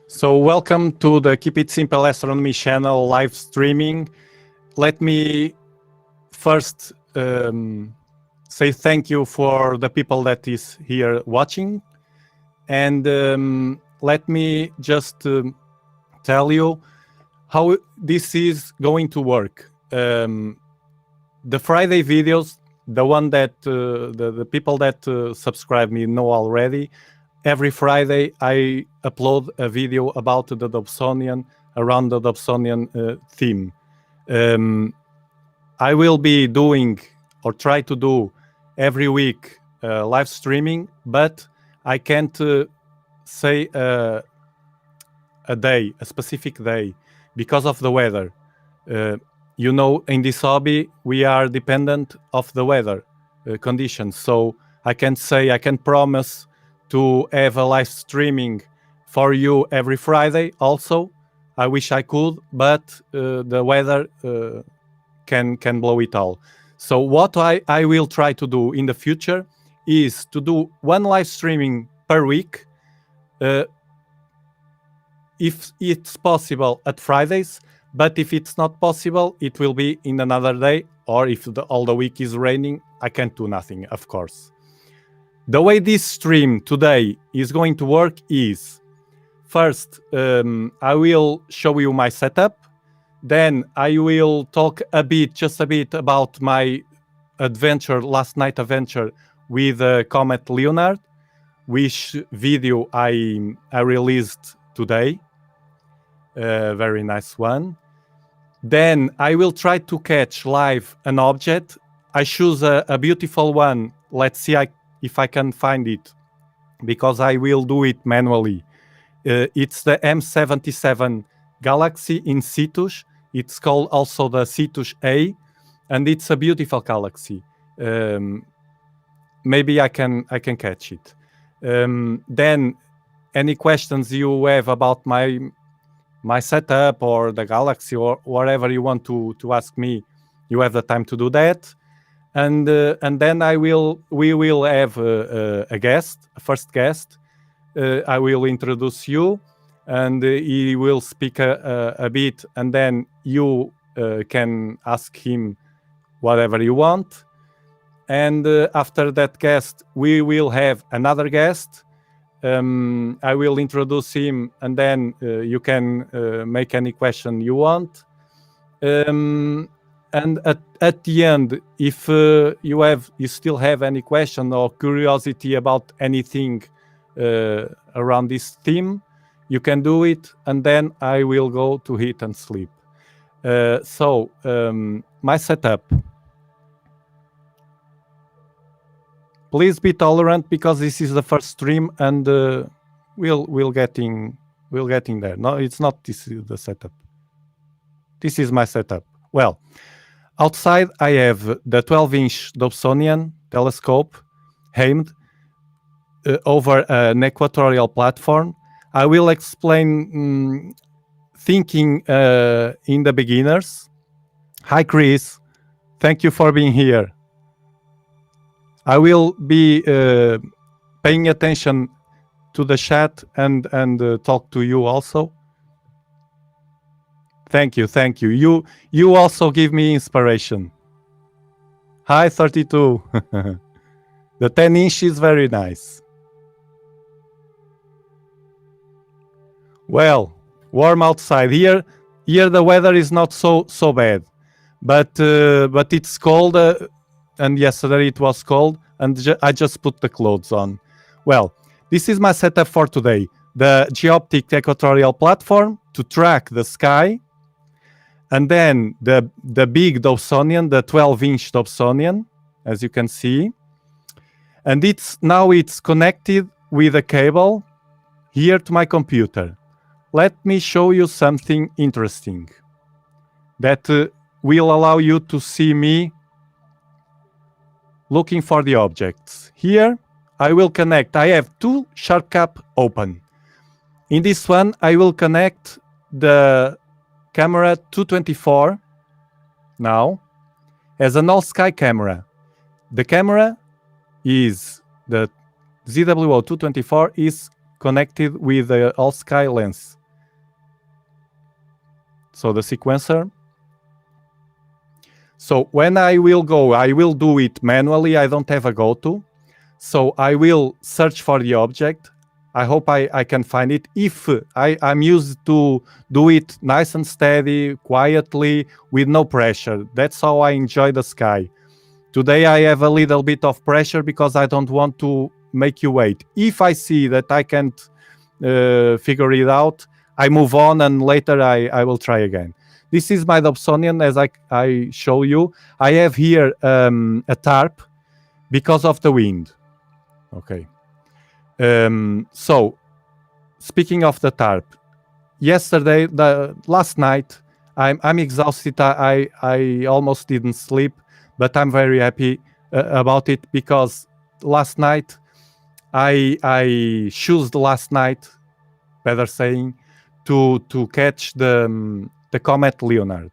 So welcome to the Keep It Simple Astronomy channel live streaming. Let me first say thank you for the people that is here watching. And let me just tell you how this is going to work. The Friday videos, the one that the people that subscribe me know already, every Friday I upload a video about the Dobsonian, around the Dobsonian theme. I will be doing or try to do every week live streaming, but I can't say a day, a specific day, because of the weather. You know, in this hobby, we are dependent of the weather conditions. So I can't say, I can promise to have a live streaming for you every Friday also, I wish I could, but the weather can blow it all. So what I will try to do in the future is to do one live streaming per week, if it's possible at Fridays, but if it's not possible, it will be in another day, or if all the week is raining, I can't do nothing, of course. The way this stream today is going to work is, first, I will show you my setup. Then I will talk just a bit about my last night adventure with Comet Leonard, which video I released today. Very nice one. Then I will try to catch live an object. I choose a beautiful one. Let's see if I can find it, because I will do it manually. It's the M77 Galaxy in Cetus. It's called also the Cetus A, and it's a beautiful galaxy. Maybe I can catch it. Then any questions you have about my setup or the galaxy or whatever you want to ask me, you have the time to do that. And then we will have a guest, a first guest. I will introduce you, and he will speak a bit, and then you can ask him whatever you want. And after that guest, we will have another guest. I will introduce him, and then you can make any question you want. And at the end, if you still have any question or curiosity about anything around this theme, you can do it, and then I will go to eat and sleep. So my setup. Please be tolerant, because this is the first stream, and we'll getting there. No, it's not. This is the setup. This is my setup. Well, outside I have the 12-inch Dobsonian telescope aimed over an equatorial platform. I will explain thinking in the beginners. Hi, Chris. Thank you for being here. I will be paying attention to the chat and talk to you also. Thank you, thank you. You also give me inspiration. Hi, 32. The 10-inch is very nice. Well, warm outside. Here the weather is not so bad, but it's cold. And yesterday it was cold, and I just put the clothes on. Well, this is my setup for today. The Geoptic equatorial platform to track the sky, and then the big Dobsonian, the 12-inch Dobsonian, as you can see. And now it's connected with a cable here to my computer. Let me show you something interesting that will allow you to see me looking for the objects. Here, I will connect. I have two SharpCap open. In this one, I will connect the camera 224 now as an all-sky camera. The camera is the ZWO 224 is connected with the all-sky lens. So the sequencer. So when I will go, I will do it manually. I don't have a go-to. So I will search for the object. I hope I can find it. If I'm used to do it nice and steady, quietly, with no pressure. That's how I enjoy the sky. Today I have a little bit of pressure because I don't want to make you wait. If I see that I can't figure it out, I move on, and later I will try again. This is my Dobsonian, as I show you. I have here a tarp because of the wind. Okay. So, speaking of the tarp, last night, I'm exhausted. I almost didn't sleep, but I'm very happy about it, because last night I chose last night, better saying, to catch the comet Leonard.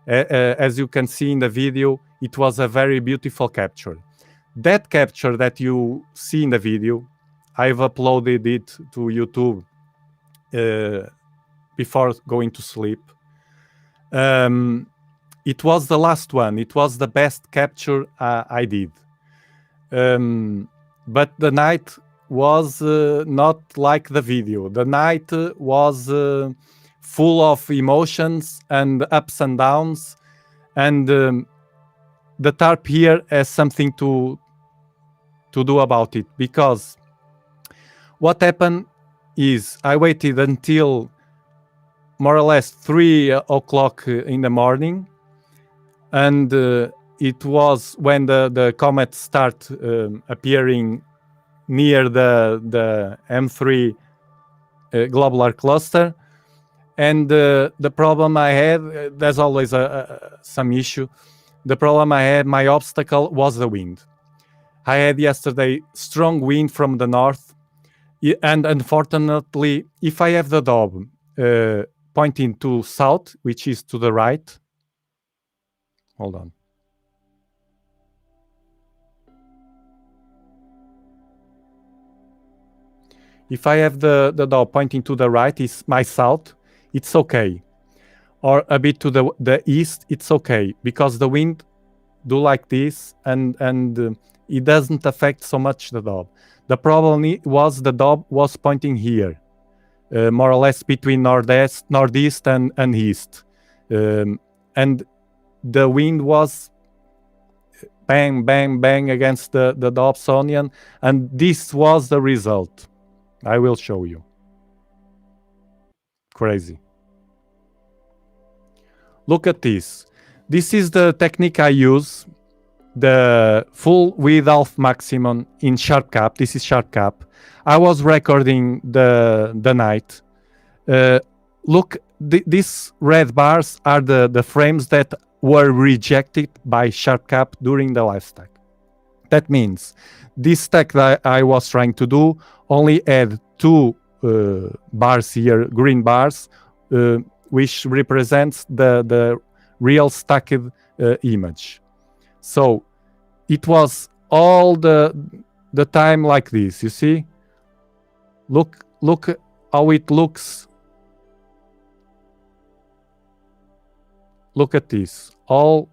As you can see in the video, it was a very beautiful capture. That capture that you see in the video, I've uploaded it to YouTube before going to sleep. It was the last one. It was the best capture I did. But the night was not like the video. The night was full of emotions and ups and downs, and the tarp here has something to do about it, because what happened is I waited until more or less 3 o'clock in the morning, and it was when the comet start appearing near the M3 globular cluster. And the problem I had, there's always some issue. The problem I had, my obstacle was the wind. I had yesterday strong wind from the north, and unfortunately, if I have the Dob pointing to south, which is to the right, hold on. If I have the Dob pointing to the right, is my south, it's okay. Or a bit to the east, it's okay, because the wind do like this, and it doesn't affect so much the Dob. The problem was the Dob was pointing here, more or less between northeast and east. And the wind was bang, bang, bang against the Dobsonian, and this was the result. I will show you. Crazy. Look at this. This is the technique I use, the full with half maximum in sharp cap. This is sharp cap. I was recording the night. Look, these red bars are the frames that were rejected by sharp cap during the live stack. That means this stack that I was trying to do only had 2 bars here, green bars, which represents the real stacked image. So it was all the time like this. You see? Look how it looks. Look at this, all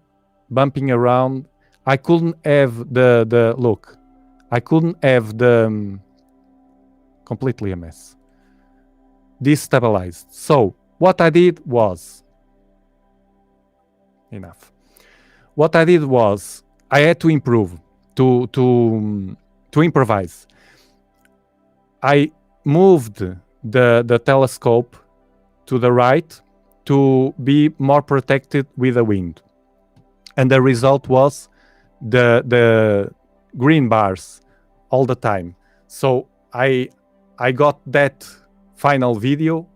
bumping around. I couldn't have the look. I couldn't have the completely a mess. Destabilized. So what I did was enough. What I did was I had to improve, to improvise. I moved the telescope to the right to be more protected with the wind, and the result was the green bars all the time. So I got that final video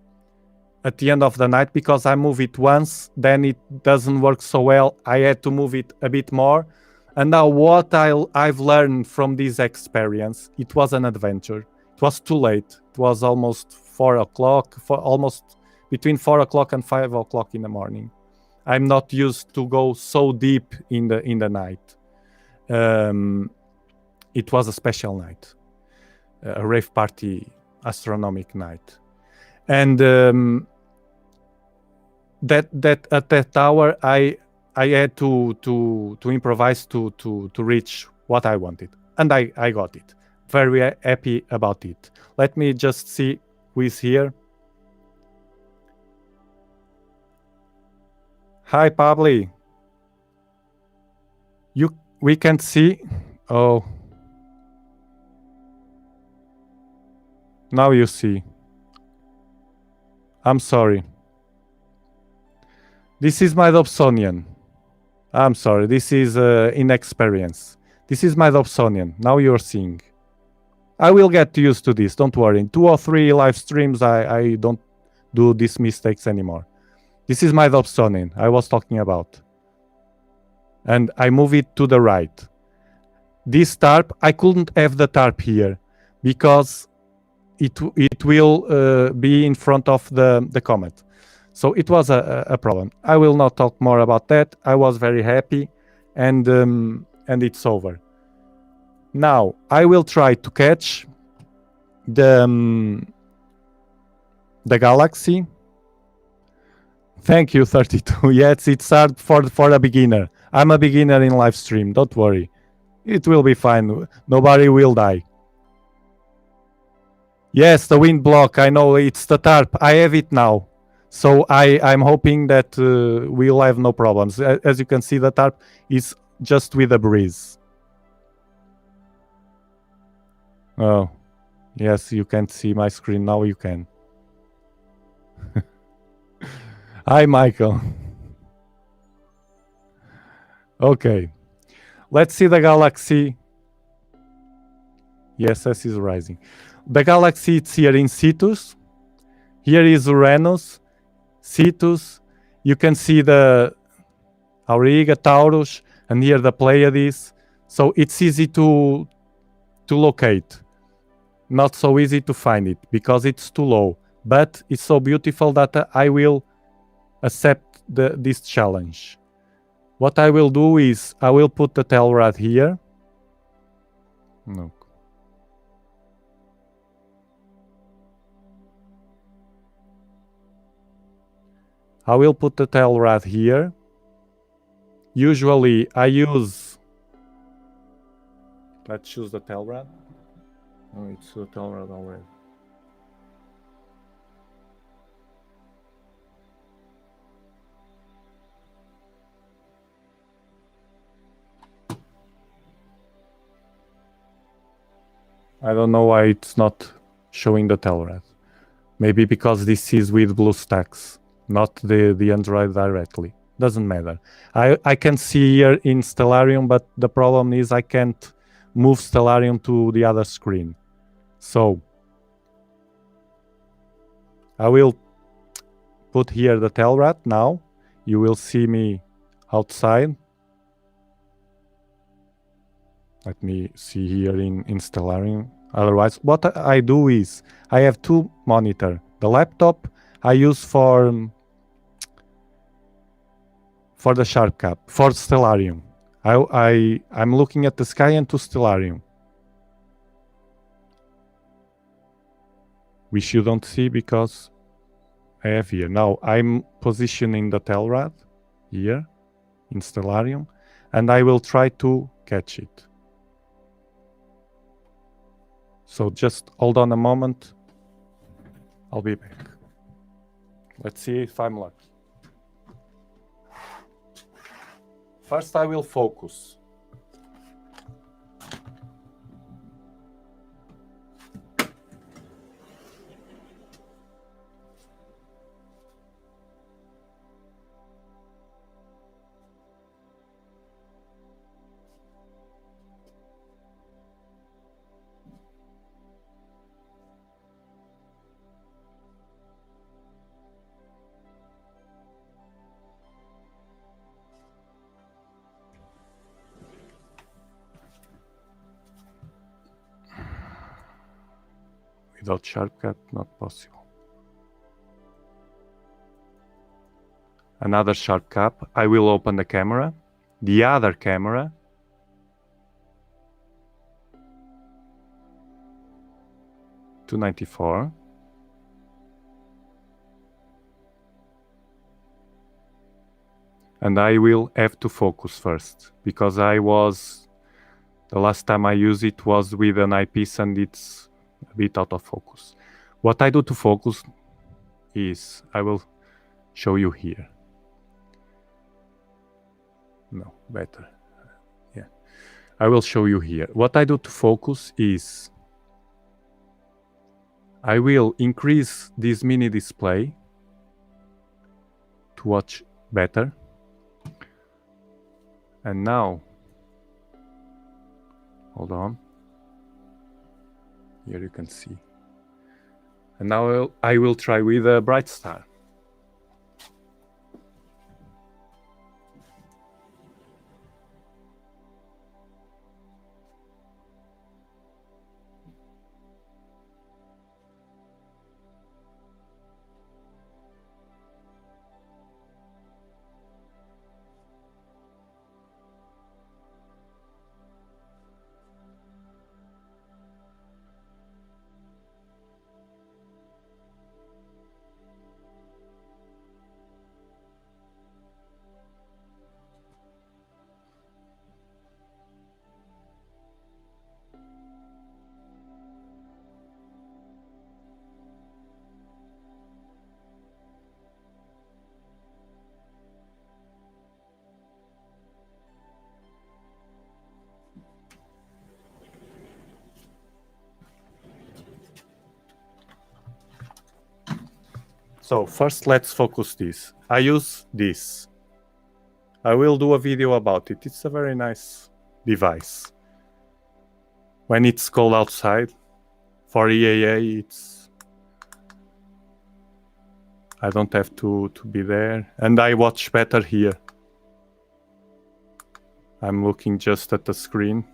at the end of the night, because I move it once, then it doesn't work so well. I had to move it a bit more. And now what I've learned from this experience, it was an adventure. It was too late. It was almost 4 o'clock, almost between 4 o'clock and 5 o'clock in the morning. I'm not used to go so deep in the night. It was a special night, a rave party, astronomic night. And that at that hour I had to improvise to reach what I wanted, and I got it. Very happy about it. Let me just see who is here. Hi, Pabli. We can see. Oh, now you see. I'm sorry. This is my Dobsonian. I'm sorry. This is inexperience. This is my Dobsonian. Now you're seeing. I will get used to this. Don't worry. In 2 or 3 live streams, I don't do these mistakes anymore. This is my Dobsonian I was talking about. And I move it to the right. This tarp, I couldn't have the tarp here because it will be in front of the comet. So it was a problem. I will not talk more about that. I was very happy, and it's over. Now I will try to catch the galaxy. Thank you, 32. Yes, it's hard for a beginner. I'm a beginner in live stream. Don't worry. It will be fine. Nobody will die. Yes, the wind block. I know it's the tarp. I have it now. So I'm hoping that we'll have no problems. As you can see, the tarp is just with a breeze. Oh, yes, you can't see my screen. Now you can. Hi, Michael. Okay. Let's see the galaxy. Yes, this is rising. The galaxy is here in Cetus. Here is Uranus, Cetus. You can see the Auriga, Taurus, and here the Pleiades. So it's easy to locate. Not so easy to find it because it's too low. But it's so beautiful that I will accept this challenge. What I will do is I will put the Telrad here. No. I will put the Telrad here. Usually I use... Let's choose the Telrad. Oh, it's the Telrad already. I don't know why it's not showing the Telrad. Maybe because this is with BlueStacks, not the Android directly. Doesn't matter. I can see here in Stellarium, but the problem is I can't move Stellarium to the other screen. So I will put here the Telrad now. You will see me outside. Let me see here in Stellarium. Otherwise, what I do is I have two monitors. The laptop I use for the sharp cap, for Stellarium. I'm looking at the sky and to Stellarium. Which you don't see because I have here. Now I'm positioning the Telrad here in Stellarium, and I will try to catch it. So just hold on a moment. I'll be back. Let's see if I'm lucky. First, I will focus. Without sharp cut, not possible. Another sharp cap. I will open the camera. The other camera. $294. And I will have to focus first because the last time I used it was with an eyepiece and it's a bit out of focus. What I do to focus is I will show you here. No, better. Yeah. I will show you here. What I do to focus is I will increase this mini display to watch better. And now, hold on. Here you can see. And now I will try with a bright star. So first let's focus this. I use this. I will do a video about it. It's a very nice device. When it's cold outside, for EAA, I don't have to be there. And I watch better here. I'm looking just at the screen.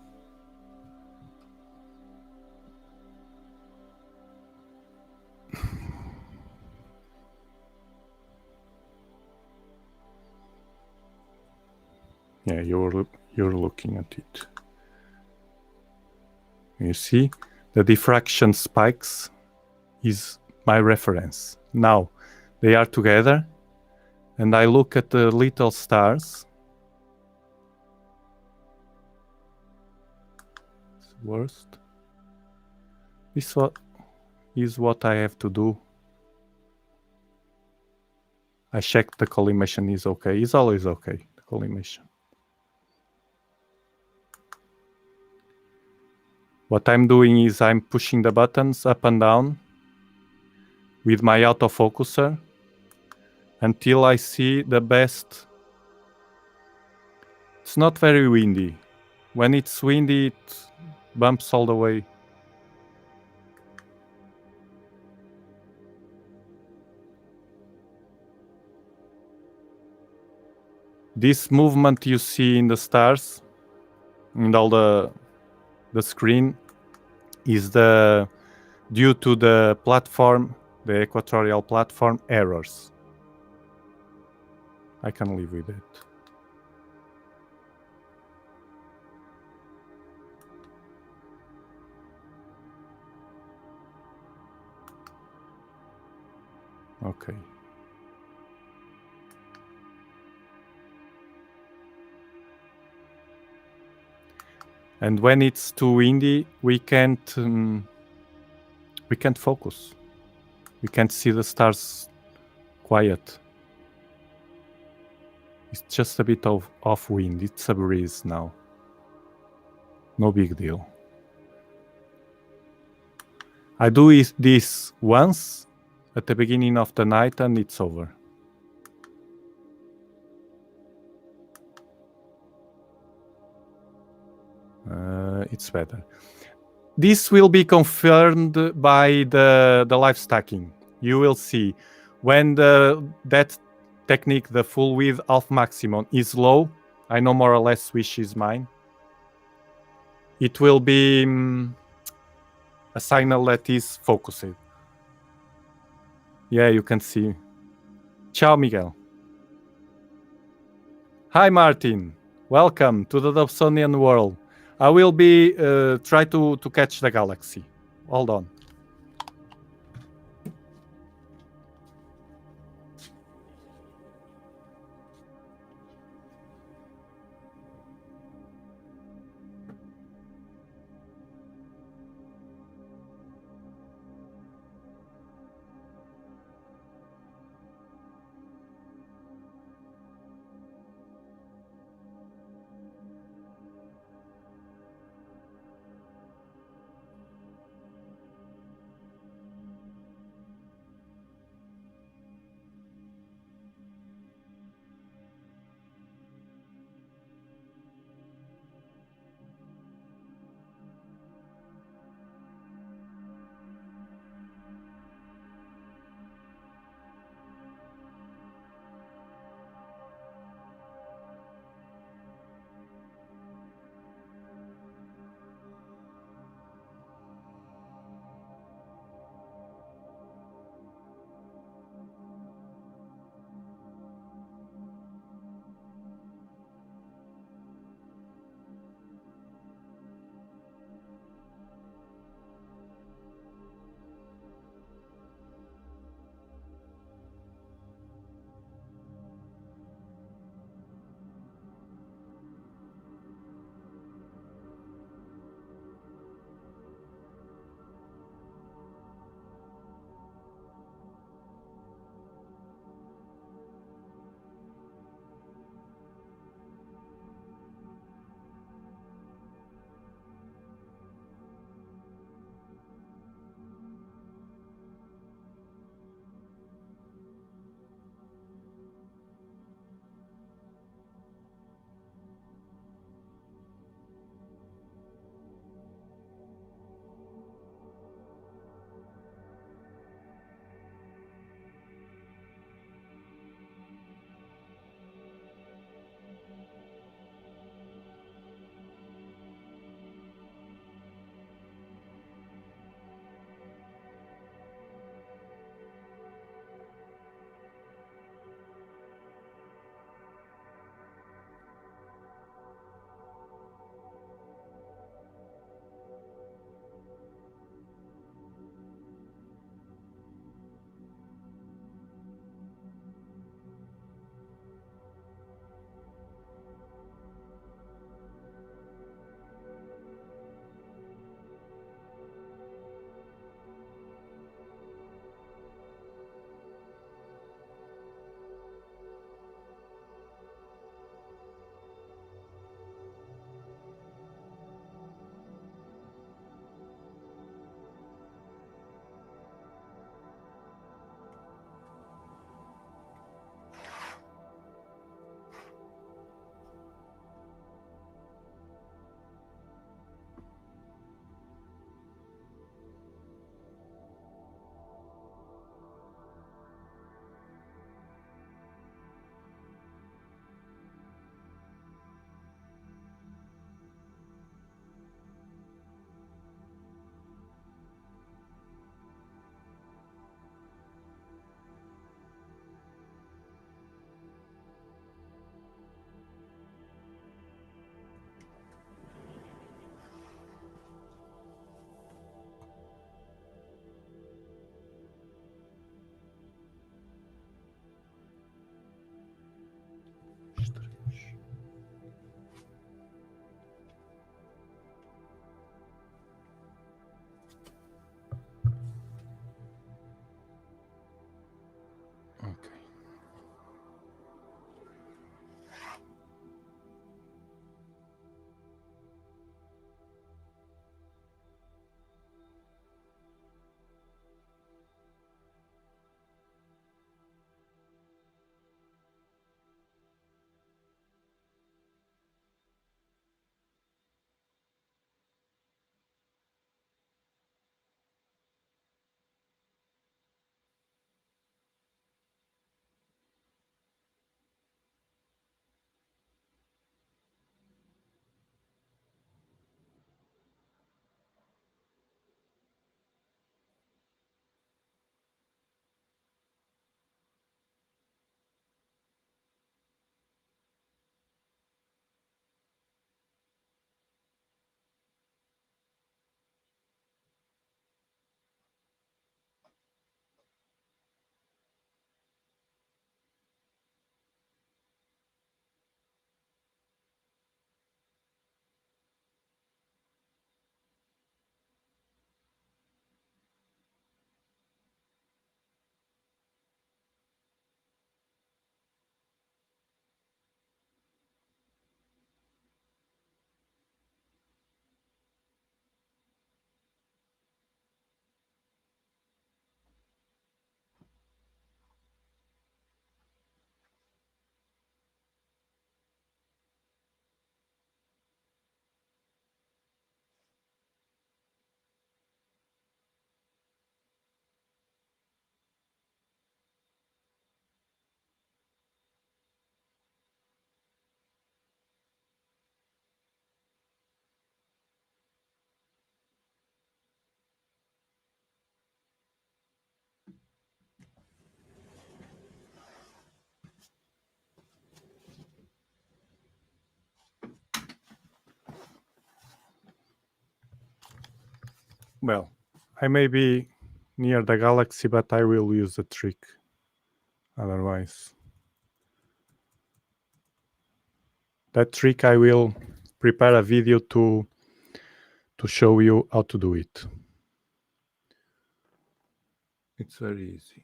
Yeah, you're looking at it. You see, the diffraction spikes is my reference. Now, they are together, and I look at the little stars. It's worst. This is what I have to do. I check the collimation is okay. It's always okay, the collimation. What I'm doing is I'm pushing the buttons up and down with my autofocuser until I see the best. It's not very windy. When it's windy, it bumps all the way. This movement you see in the stars, in all the screen, is due to the platform, the equatorial platform errors. I can live with it. Okay. And when it's too windy, we can't focus. We can't see the stars quiet. It's just a bit of off wind. It's a breeze now. No big deal. I do this once at the beginning of the night and it's over. It's better. This will be confirmed by the live stacking. You will see when that technique, the full width half maximum, is low. I know more or less which is mine. It will be a signal that is focused. Yeah, you can see. Ciao, Miguel. Hi, Martin. Welcome to the Dobsonian world. I will be try to catch the galaxy. Hold on. Well, I may be near the galaxy, but I will use the trick. Otherwise, that trick I will prepare a video to show you how to do it. It's very easy.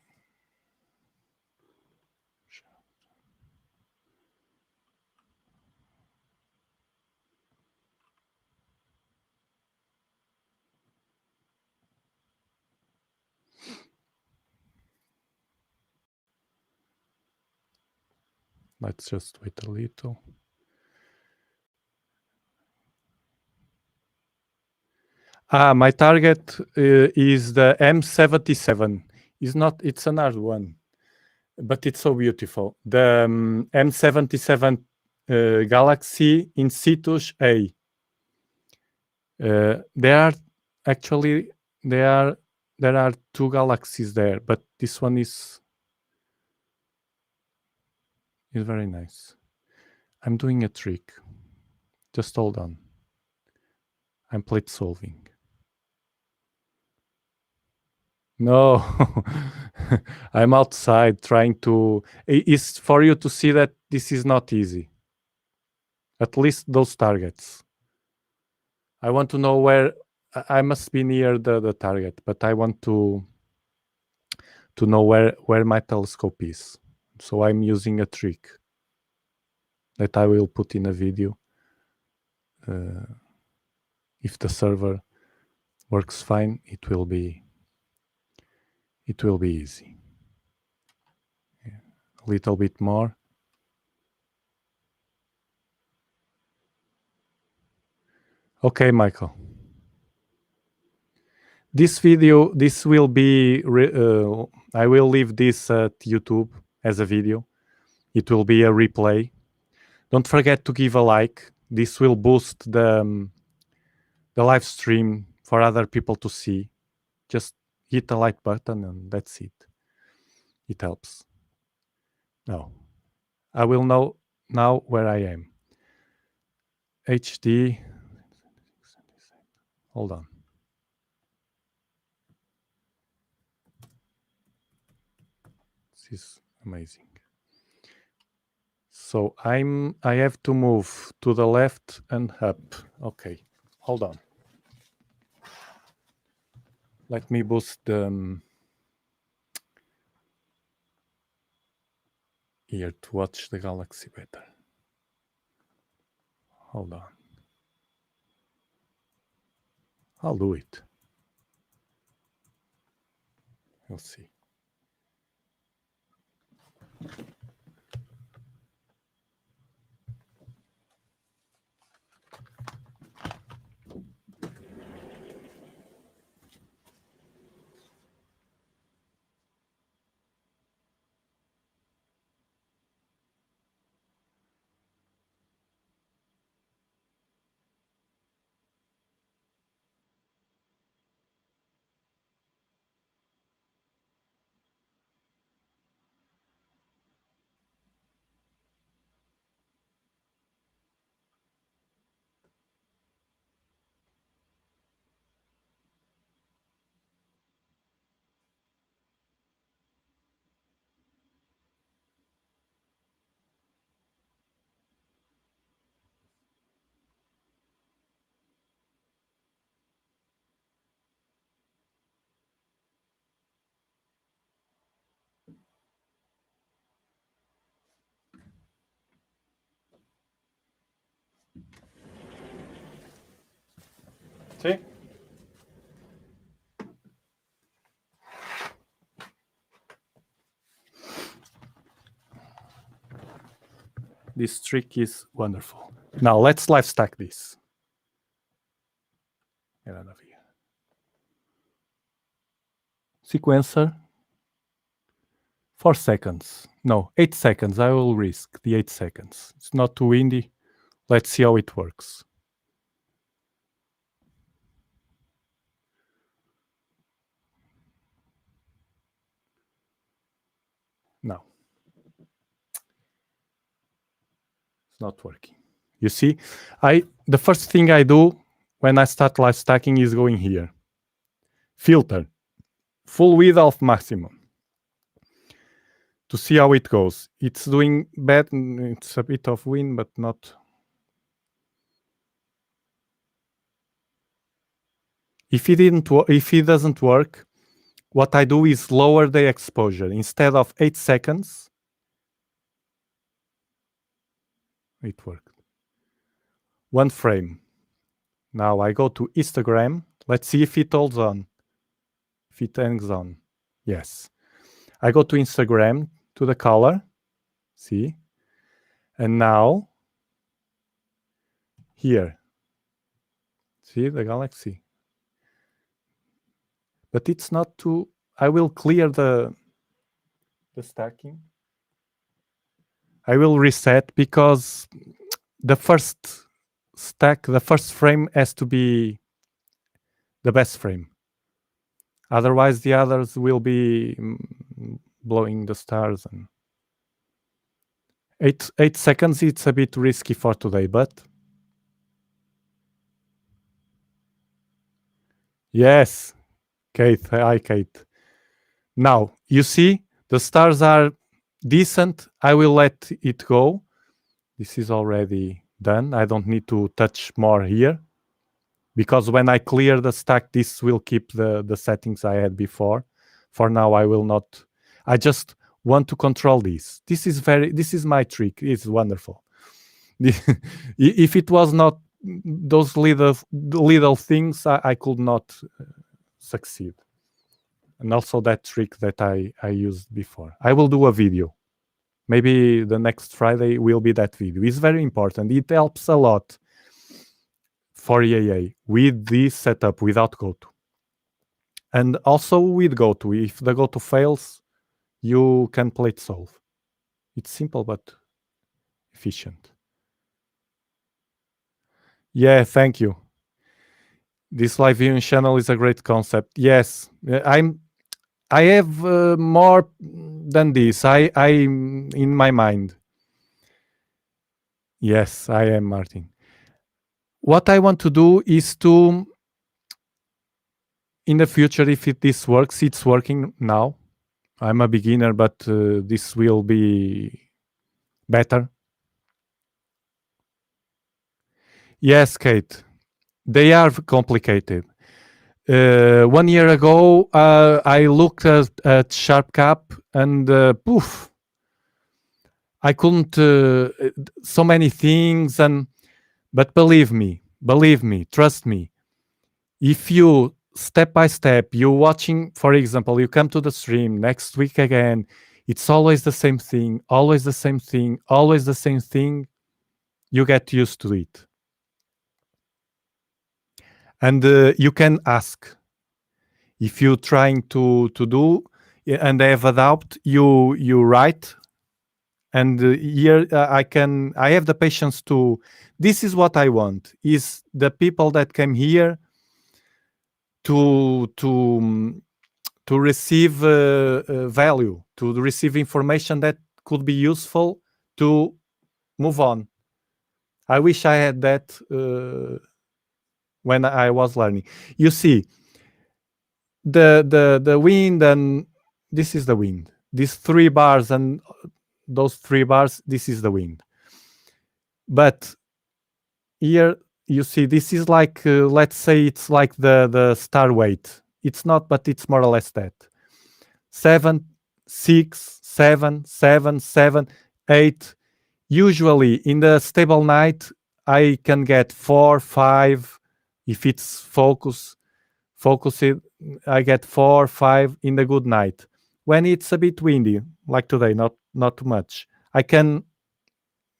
Let's just wait a little. My target is the M77. It's another one, but it's so beautiful. The M77 Galaxy in Citus A. There are two galaxies there, but this one is very nice. I'm doing a trick. Just hold on. I'm plate solving. No, I'm outside trying to... It's for you to see that this is not easy. At least those targets. I want to know where... I must be near the target, but I want to know where my telescope is. So I'm using a trick that I will put in a video. If the server works fine, it will be easy. Yeah. A little bit more. Okay, Michael. This video, this will be, I will leave this at YouTube as a video. It will be a replay. Don't forget to give a like. This will boost the live stream for other people to see. Just hit the like button and that's it. It helps. Now, I will know now where I am. HD. Hold on. This is amazing. So I have to move to the left and up. Okay, hold on. Let me boost the here to watch the galaxy better. Hold on. I'll do it. We'll see. See? This trick is wonderful. Now let's live stack this. Get out of here. Sequencer. 4 seconds. No, 8 seconds. I will risk the 8 seconds. It's not too windy. Let's see how it works. No. It's not working. You see, the first thing I do when I start live stacking is going here. filter, full width of maximum, to see how it goes. It's doing bad. It's a bit of wind, but not. If it doesn't work, what I do is lower the exposure. Instead of 8 seconds, it worked. 1 frame. Now I go to histogram. Let's see if it holds on. If it hangs on. Yes. I go to Instagram, to the color. See? And now, here. See the galaxy? But it's not too... I will clear the stacking. I will reset because the first stack, the first frame has to be the best frame. Otherwise, the others will be blowing the stars. And 8 seconds, it's a bit risky for today, but... Yes, Kate. Hi, Kate. Now, you see, the stars are decent. I will let it go. This is already done. I don't need to touch more here, because when I clear the stack, this will keep the settings I had before. For now, I will not. I just want to control this. This is my trick. It's wonderful. If it was not those little things, I could not succeed. And also that trick that I used before. I will do a video. Maybe the next Friday will be that video. It's very important. It helps a lot for EAA with this setup without GoTo. And also with GoTo. If the GoTo fails, you can plate solve. It's simple but efficient. Yeah, thank you. This live viewing channel is a great concept. Yes, I have more than this. I in my mind. Yes, I am, Martin. What I want to do is to, in the future, if this works, it's working now. I'm a beginner, but this will be better. Yes, Kate, they are complicated. 1 year ago, I looked at Sharp Cap and poof, I couldn't, so many things. But believe me, trust me, if you step by step, you're watching, for example, you come to the stream next week again, it's always the same thing, always the same thing, always the same thing, you get used to it. And you can ask. If you're trying to do and have a doubt, you write. And here I have the patience to, this is what I want, is the people that came here to receive value, to receive information that could be useful to move on. I wish I had that when I was learning. You see, the wind, and this is the wind. These 3 bars and those 3 bars, this is the wind. But here you see, this is like, let's say it's like the star weight. It's not, but it's more or less that. 7, 6, 7, 7, 7, 8. Usually in the stable night, I can get 4, 5. If it's focused, I get 4, 5 in the good night. When it's a bit windy, like today, not too much, I can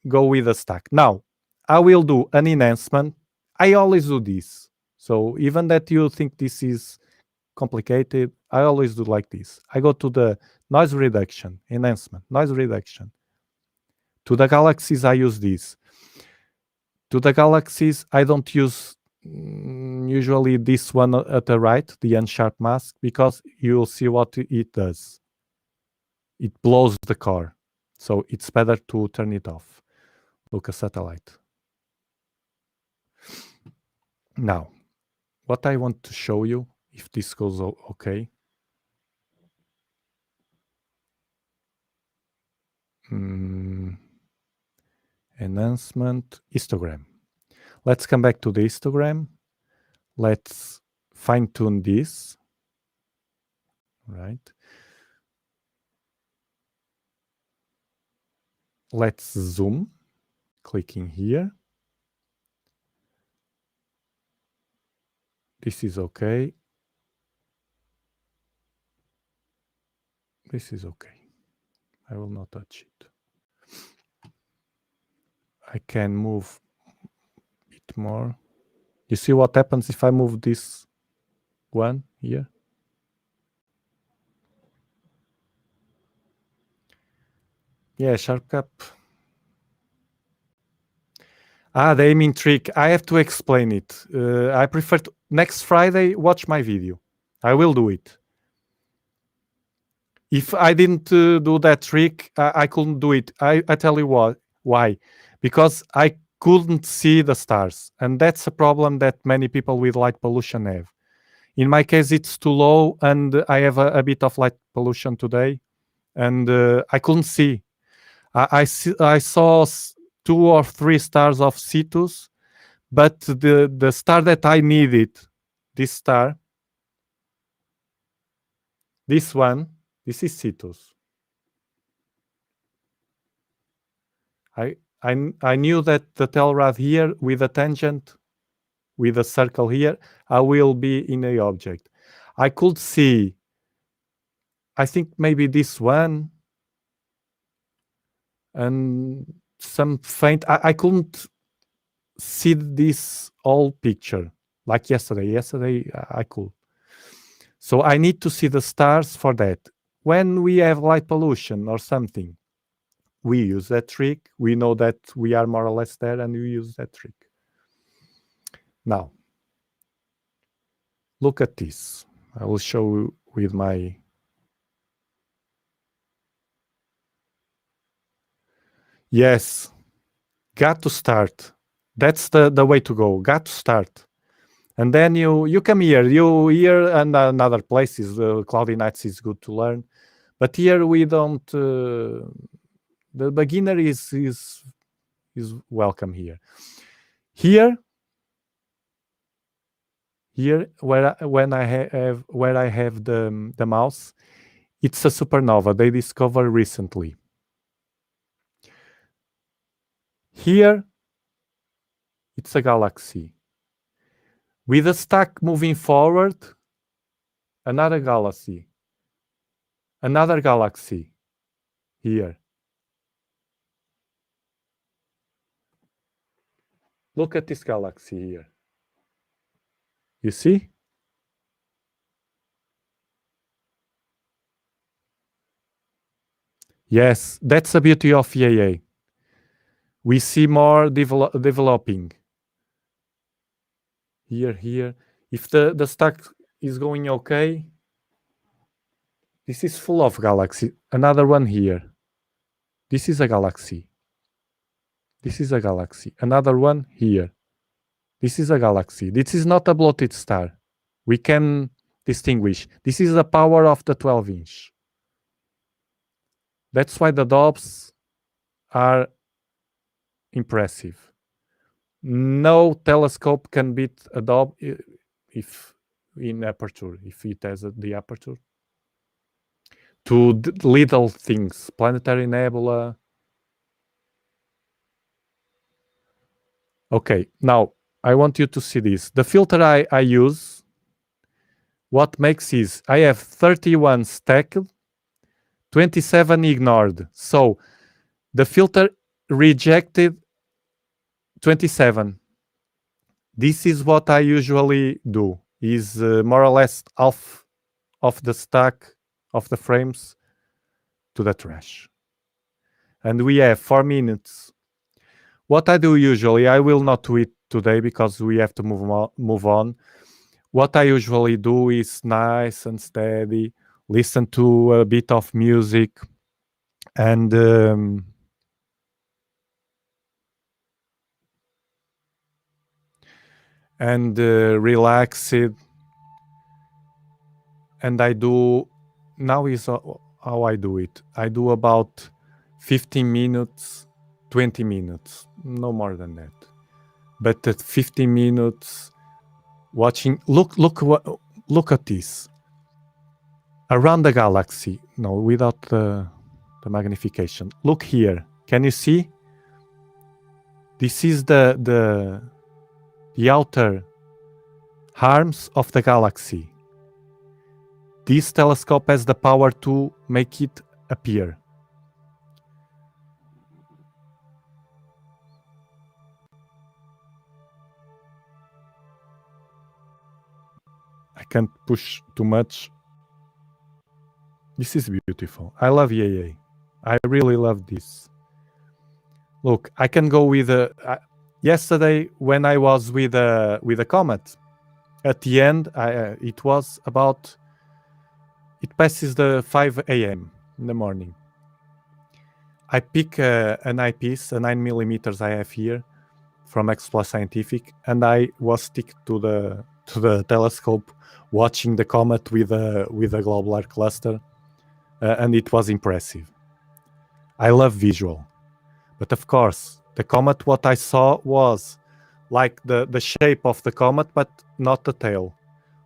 go with a stack. Now, I will do an enhancement. I always do this. So even that you think this is complicated, I always do like this. I go to the noise reduction, enhancement, noise reduction. To the galaxies, I use this. To the galaxies, I don't use usually this one at the right, the unsharp mask, because you'll see what it does. It blows the car. So it's better to turn it off. Look, a satellite. Now, what I want to show you if this goes okay. Enhancement, histogram. Let's come back to the histogram. Let's fine tune this, right? Let's zoom, clicking here. This is okay. This is okay. I will not touch it. I can move it more. You see what happens if I move this one here? Yeah, sharp cap. The aiming trick. I have to explain it. I prefer to, next Friday, watch my video. I will do it. If I didn't do that trick, I couldn't do it. I tell you what, why. Because I couldn't see the stars. And that's a problem that many people with light pollution have. In my case, it's too low, and I have a bit of light pollution today. And I couldn't see. I saw 2 or 3 stars of Cetus, but the star that I needed, this star, this one, this is Cetus. I knew that the tail rod here with a tangent, with a circle here, I will be in a object. I could see, I think maybe this one, and some faint, I couldn't see this whole picture like yesterday. Yesterday I could. So I need to see the stars for that. When we have light pollution or something, we use that trick. We know that we are more or less there, and we use that trick. Now, look at this. I will show you with my... Yes, got to start. That's the way to go. Got to start. And then you come here. You here and another places. Cloudy Nights is good to learn. But here we don't... the beginner is welcome here. Here where I have the mouse, it's a supernova they discovered recently. Here it's a galaxy. With the stack moving forward, another galaxy. Another galaxy here. Look at this galaxy here. You see? Yes, that's the beauty of EAA. We see more developing. Here. If the stack is going okay, this is full of galaxy. Another one here. This is a galaxy. This is a galaxy. Another one here. This is a galaxy. This is not a bloated star. We can distinguish. This is the power of the 12-inch. That's why the Dobs are impressive. No telescope can beat a Dob if in aperture, if it has the aperture. To little things, planetary nebula. Okay, now I want you to see this. The filter I use, what makes is I have 31 stacked, 27 ignored. So the filter rejected 27. This is what I usually do, is more or less half of the stack of the frames to the trash. And we have 4 minutes. What I do usually, I will not do it today because we have to move on. What I usually do is nice and steady, listen to a bit of music, and relax it. and I do, now is how I do it. I do about 15 minutes, 20 minutes, no more than that. But at 15 minutes, watching, look at this. Around the galaxy, no, without the magnification. Look here, can you see? This is the outer arms of the galaxy. This telescope has the power to make it appear. I can't push too much. This is beautiful. I love EAA. I really love this. Look, I can go with yesterday when I was with a comet. At the end, it was about, it passes the 5 a.m. in the morning. I pick an eyepiece, a 9mm I have here from X Plus Scientific, and I was stick to the telescope watching the comet with a globular cluster, and it was impressive. I love visual, but of course, the comet, what I saw was like the shape of the comet, but not the tail.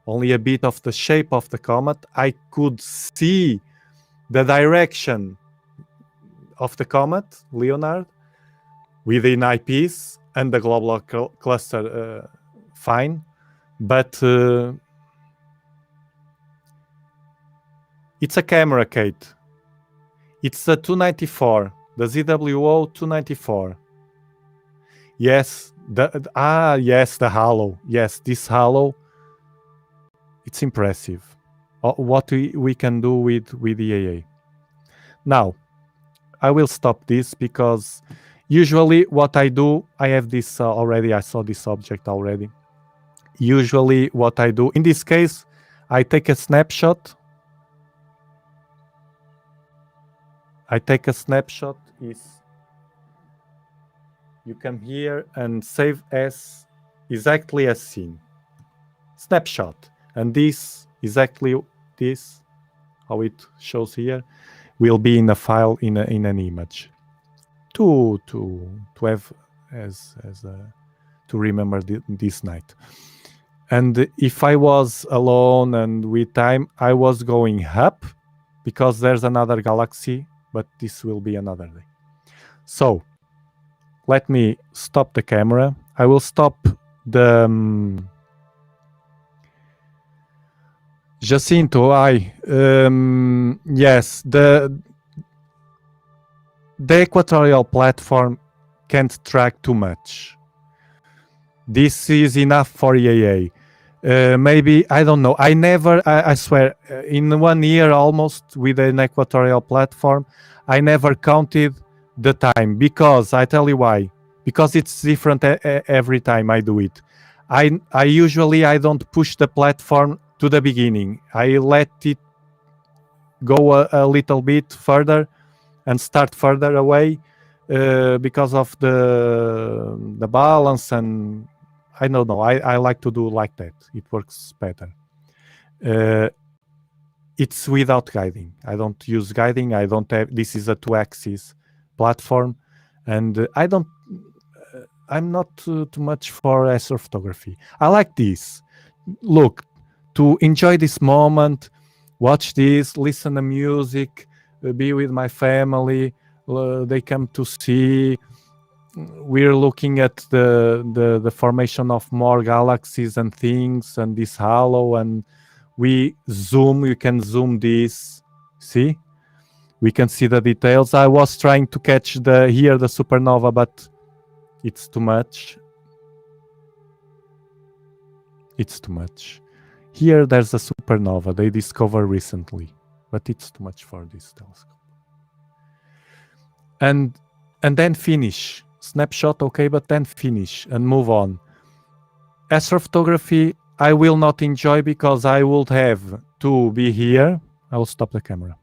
Only a bit of the shape of the comet. I could see the direction of the comet, Leonard, with an eyepiece and the globular cluster fine, but it's a camera, Kate. It's a 294, the ZWO 294. Yes, yes, the halo. Yes, this halo. It's impressive. What we can do with EAA. Now, I will stop this because usually what I do, I have this already. I saw this object already. Usually what I do, in this case, I take a snapshot. Is you come here and save as exactly as seen. Snapshot. And this, exactly this, how it shows here, will be in a file in an image. To have as to remember this night. And if I was alone and with time, I was going up because there's another galaxy, but this will be another day. So let me stop the camera. I will stop the Jacinto. Yes, the equatorial platform can't track too much. This is enough for EAA. Maybe, I don't know. I swear, in 1 year almost with an equatorial platform, I never counted the time, because I tell you why. Because it's different every time I do it. I usually don't push the platform to the beginning. I let it go a little bit further and start further away because of the balance, and I don't know. I like to do like that. It works better. It's without guiding. I don't use guiding. I don't have. This is a 2-axis platform, and I'm not too much for astrophotography. I like this. Look, to enjoy this moment, watch this, listen to music, be with my family. They come to see. We're looking at the formation of more galaxies and things, and this halo, and we zoom. You can zoom this. See, we can see the details. I was trying to catch the supernova, but it's too much. It's too much. Here there's a supernova they discovered recently, but it's too much for this telescope. And then finish. Snapshot, okay, but then finish and move on. Astrophotography, I will not enjoy because I would have to be here. I will stop the camera.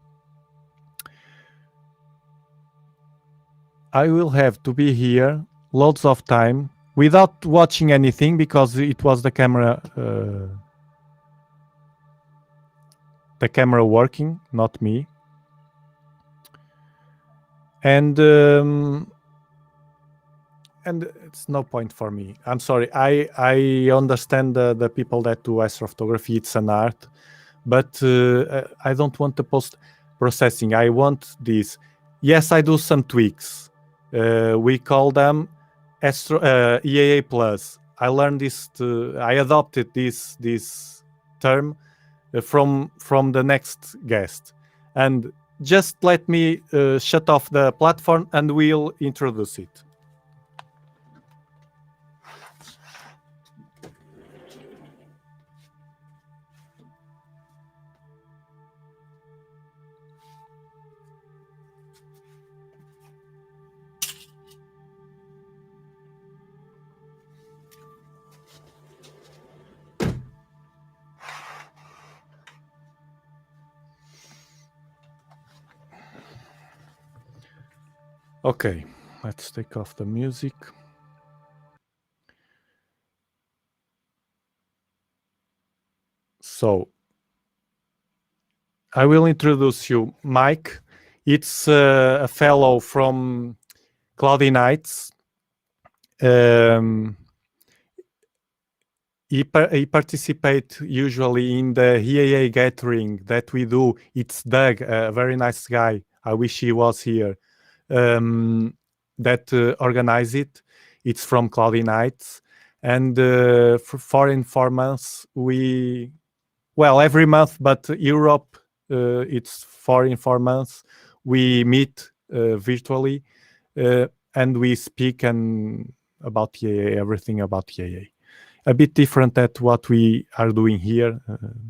I will have to be here loads of time without watching anything because it was the camera the camera working, not me. And it's no point for me. I'm sorry. I understand the people that do astrophotography. It's an art, but I don't want the post processing. I want this. Yes, I do some tweaks. We call them EAA plus. I learned this. I adopted this term from the next guest, and just let me shut off the platform and we'll introduce it. Okay, let's take off the music. So, I will introduce you, Mike. It's a fellow from Cloudy Nights. He participates usually in the EAA gathering that we do. It's Doug, a very nice guy. I wish he was here. That organize it. It's from Cloudy Nights, and for 4 months every month, but Europe it's 4 months. We meet virtually and we speak about EAA, everything about EAA. A bit different at what we are doing here,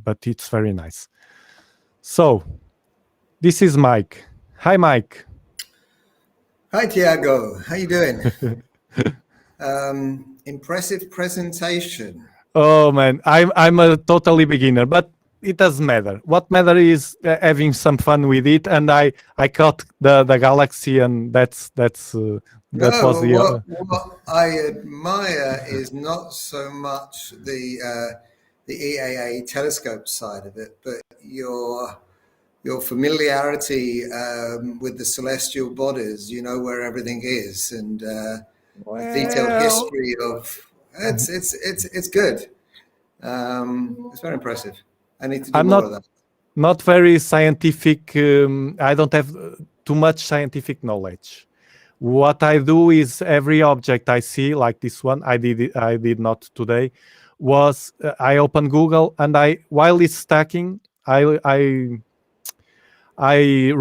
but it's very nice. So, this is Mike. Hi, Mike. Hi, Tiago. How you doing? Impressive presentation. Oh man, I'm a totally beginner, but it doesn't matter. What matter is having some fun with it, and I caught the galaxy, and that was the. What I admire is not so much the EAA telescope side of it, but your familiarity with the celestial bodies. You know where everything is, and the detailed history of it's good. It's very impressive. I need to do more of that. Not very scientific. I don't have too much scientific knowledge. What I do is every object I see, like this one, I did not today, was I open Google and while it's stacking, I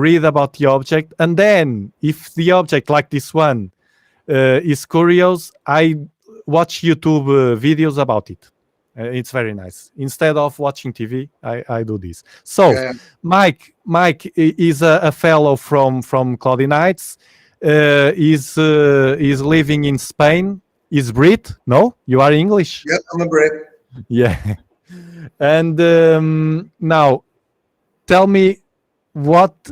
read about the object, and then if the object like this one is curious, I watch YouTube videos about it. It's very nice. Instead of watching TV, I do this. So, yeah. Mike is a fellow from Cloudy Nights. Is living in Spain. Is Brit? No, you are English. Yeah, I'm a Brit. Yeah. And now, tell me, what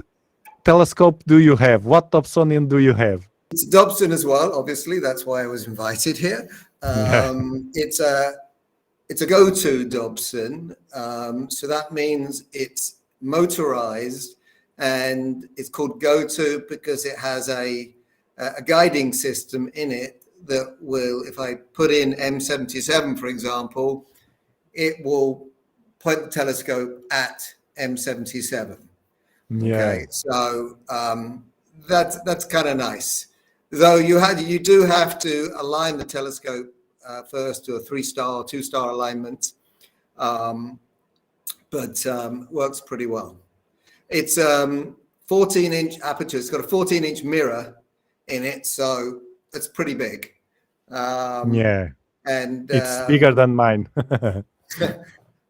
telescope do you have? What Dobsonian do you have? It's Dobson as well. Obviously, that's why I was invited here. It's a go-to Dobson, so that means it's motorized, and it's called go-to because it has a guiding system in it that will, if I put in M77, for example, it will point the telescope at M77. Yeah. Okay, so that's kind of nice. Though you do have to align the telescope first to a 3-star or 2-star alignment, but works pretty well. It's 14-inch aperture. It's got a 14-inch mirror in it, so it's pretty big. Yeah, and it's bigger than mine.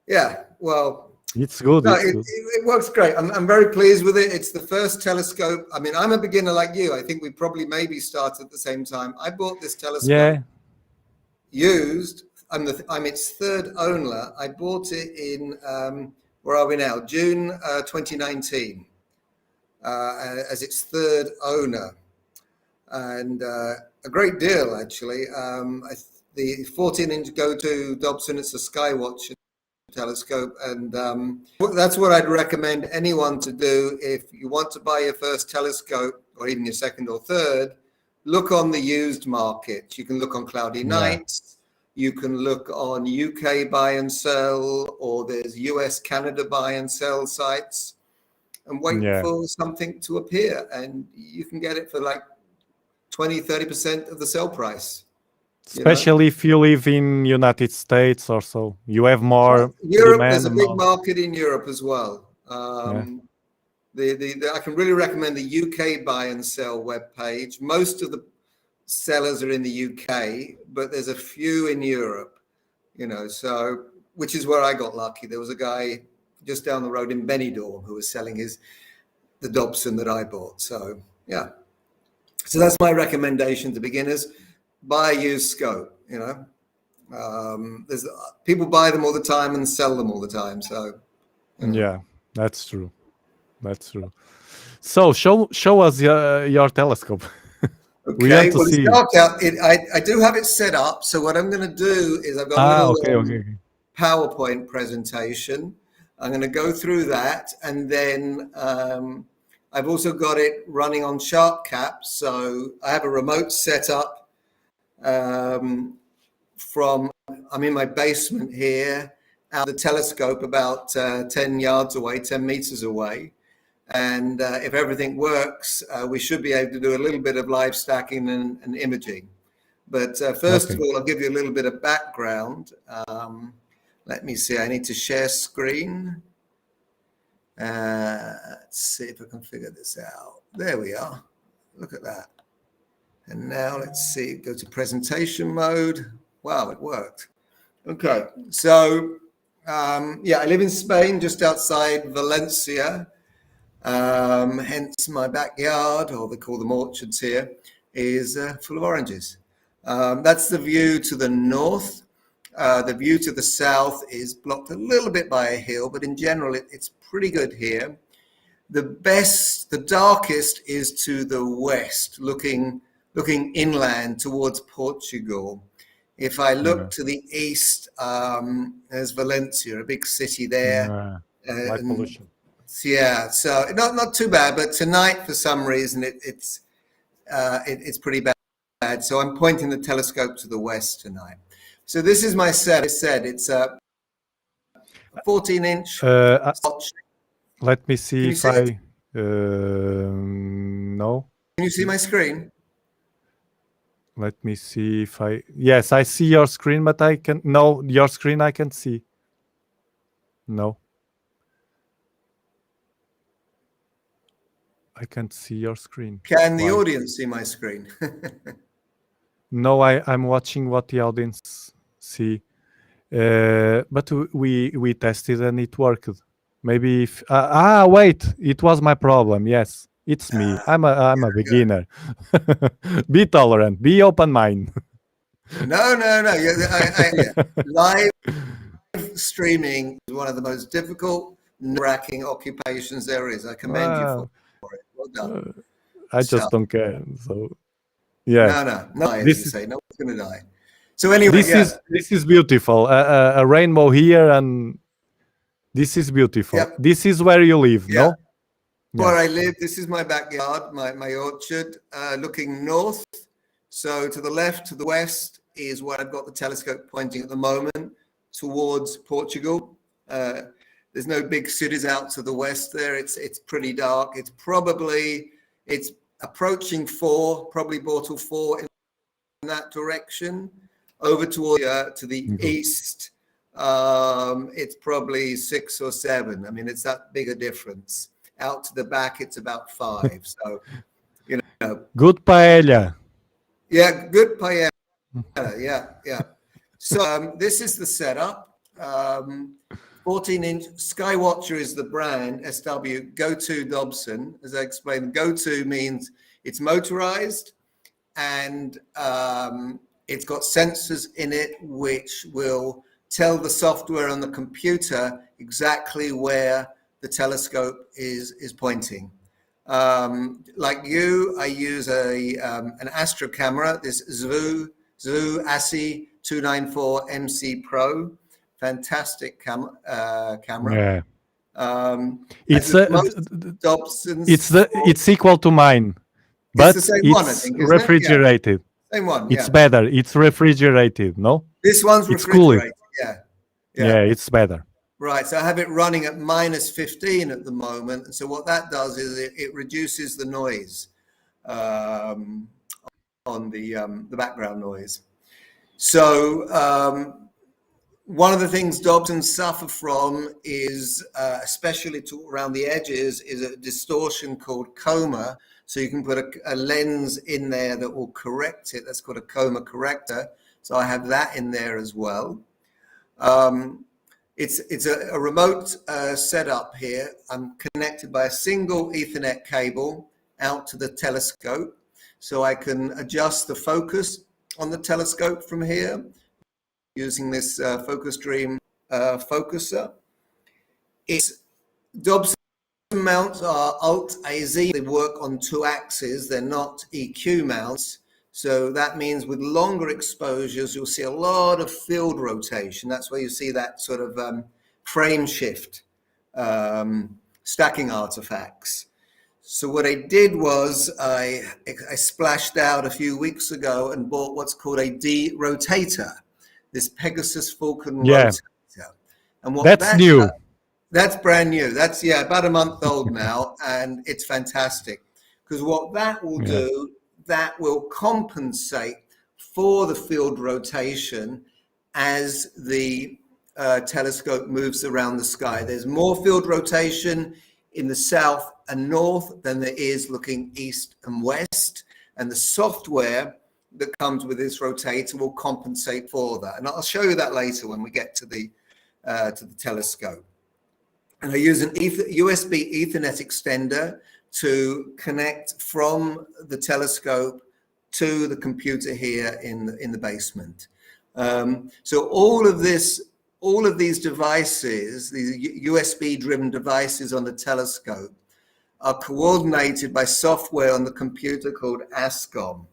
Yeah, well, it's good. No, it works great. I'm very pleased with it. It's the first telescope. I mean, I'm a beginner like you. I think we probably maybe started at the same time. I bought this telescope used. I'm its third owner. I bought it in, where are we now? June 2019 as its third owner. And a great deal, actually. The 14-inch go-to Dobson, it's a Skywatch. telescope, and that's what I'd recommend anyone to do if you want to buy your first telescope, or even your second or third. Look on the used market. You can look on Cloudy Nights. You can look on UK buy and sell, or there's US, Canada buy and sell sites, and wait for something to appear, and you can get it for like 20-30% of the sell price. Especially if you live in United States or so, you have more Europe. demand. There's a big market in Europe as well. I can really recommend the UK buy and sell webpage. Most of the sellers are in the UK, but there's a few in Europe, so, which is where I got lucky. There was a guy just down the road in Benidorm who was selling the Dobson that I bought. So yeah, so that's my recommendation to beginners. Buy a used scope. There's people buy them all the time and sell them all the time. So yeah, that's true. So show us your telescope. Okay, we want to see. It's dark out. I do have it set up. So what I'm going to do is I've got a little PowerPoint presentation. I'm going to go through that, and then I've also got it running on SharpCap. So I have a remote set up. I'm in my basement here, out the telescope about 10 yards away, 10 meters away. And if everything works, we should be able to do a little bit of live stacking and imaging. But first of all, I'll give you a little bit of background. Let me see, I need to share screen. Let's see if I can figure this out. There we are. Look at that. And now let's see, go to presentation mode. Wow, it worked. Okay, so I live in Spain, just outside Valencia. Hence my backyard, or they call them orchards here, is full of oranges. That's the view to the north. The view to the south is blocked a little bit by a hill, but in general, it's pretty good here. The darkest is to the west, looking inland towards Portugal. If I look to the east, there's Valencia, a big city there. Light pollution. Yeah, so not too bad, but tonight for some reason it's pretty bad. So I'm pointing the telescope to the west tonight. So this is my set. I said it's a 14-inch watch. Let me see if I no. Can you see my screen? Let me see if I. Yes, I see your screen, but I can. No, your screen I can see. No. I can't see your screen. Can the audience see my screen? No, I'm watching what the audience see. But we tested and it worked. Maybe if wait, it was my problem. Yes, it's me. I'm a beginner. Be tolerant. Be open mind. No. Live streaming is one of the most difficult, nerve-wracking occupations there is. I commend you for it. Well done. I just don't care. So yeah. No. As you say, no one's going to die. So anyway, this is beautiful. A rainbow here, and this is beautiful. Yep. This is where you live, no? Where I live. This is my backyard, my orchard, looking north. So to the left, to the west is where I've got the telescope pointing at the moment, towards Portugal. There's no big cities out to the west there. It's pretty dark. It's approaching 4, probably Bortle 4 in that direction. Over toward to the east, it's probably 6 or 7. I mean, it's that big a difference. Out to the back, it's about 5. So, Good paella. Yeah, good paella. Yeah. So this is the setup. 14-inch Skywatcher is the brand. SW Go-To Dobson. As I explained, Go-To means it's motorized, and it's got sensors in it which will tell the software on the computer exactly where the telescope is pointing. Like you, I use an Astro camera, this Zhu ASI 294 MC Pro fantastic camera. Yeah. It's it's equal to mine, but it's the same one, I it's think, isn't it? refrigerated. Yeah. Same one. It's yeah. better. It's refrigerated. No, This one's it's cool. refrigerated. Yeah, it's better. Right. So I have it running at -15 at the moment, and so what that does is it reduces the noise on the background noise. So one of the things Dobsons suffer from is, especially around the edges, is a distortion called coma. So you can put a lens in there that will correct it. That's called a coma corrector. So I have that in there as well. It's a remote setup here. I'm connected by a single Ethernet cable out to the telescope. So I can adjust the focus on the telescope from here using this Focus Dream focuser. Its Dobson mounts are Alt-AZ. They work on 2 axes. They're not EQ mounts. So that means with longer exposures, you'll see a lot of field rotation. That's where you see that sort of frame shift, stacking artifacts. So what I did was I splashed out a few weeks ago and bought what's called a D-rotator, this Pegasus Falcon rotator. And what that's new. That's brand new. That's about a month old now, and it's fantastic because what that will do, that will compensate for the field rotation as the telescope moves around the sky. There's more field rotation in the south and north than there is looking east and west, and the software that comes with this rotator will compensate for that. And I'll show you that later when we get to the telescope. And I use an USB Ethernet extender to connect from the telescope to the computer here in the basement. So all of these devices, these USB-driven devices on the telescope, are coordinated by software on the computer called ASCOM.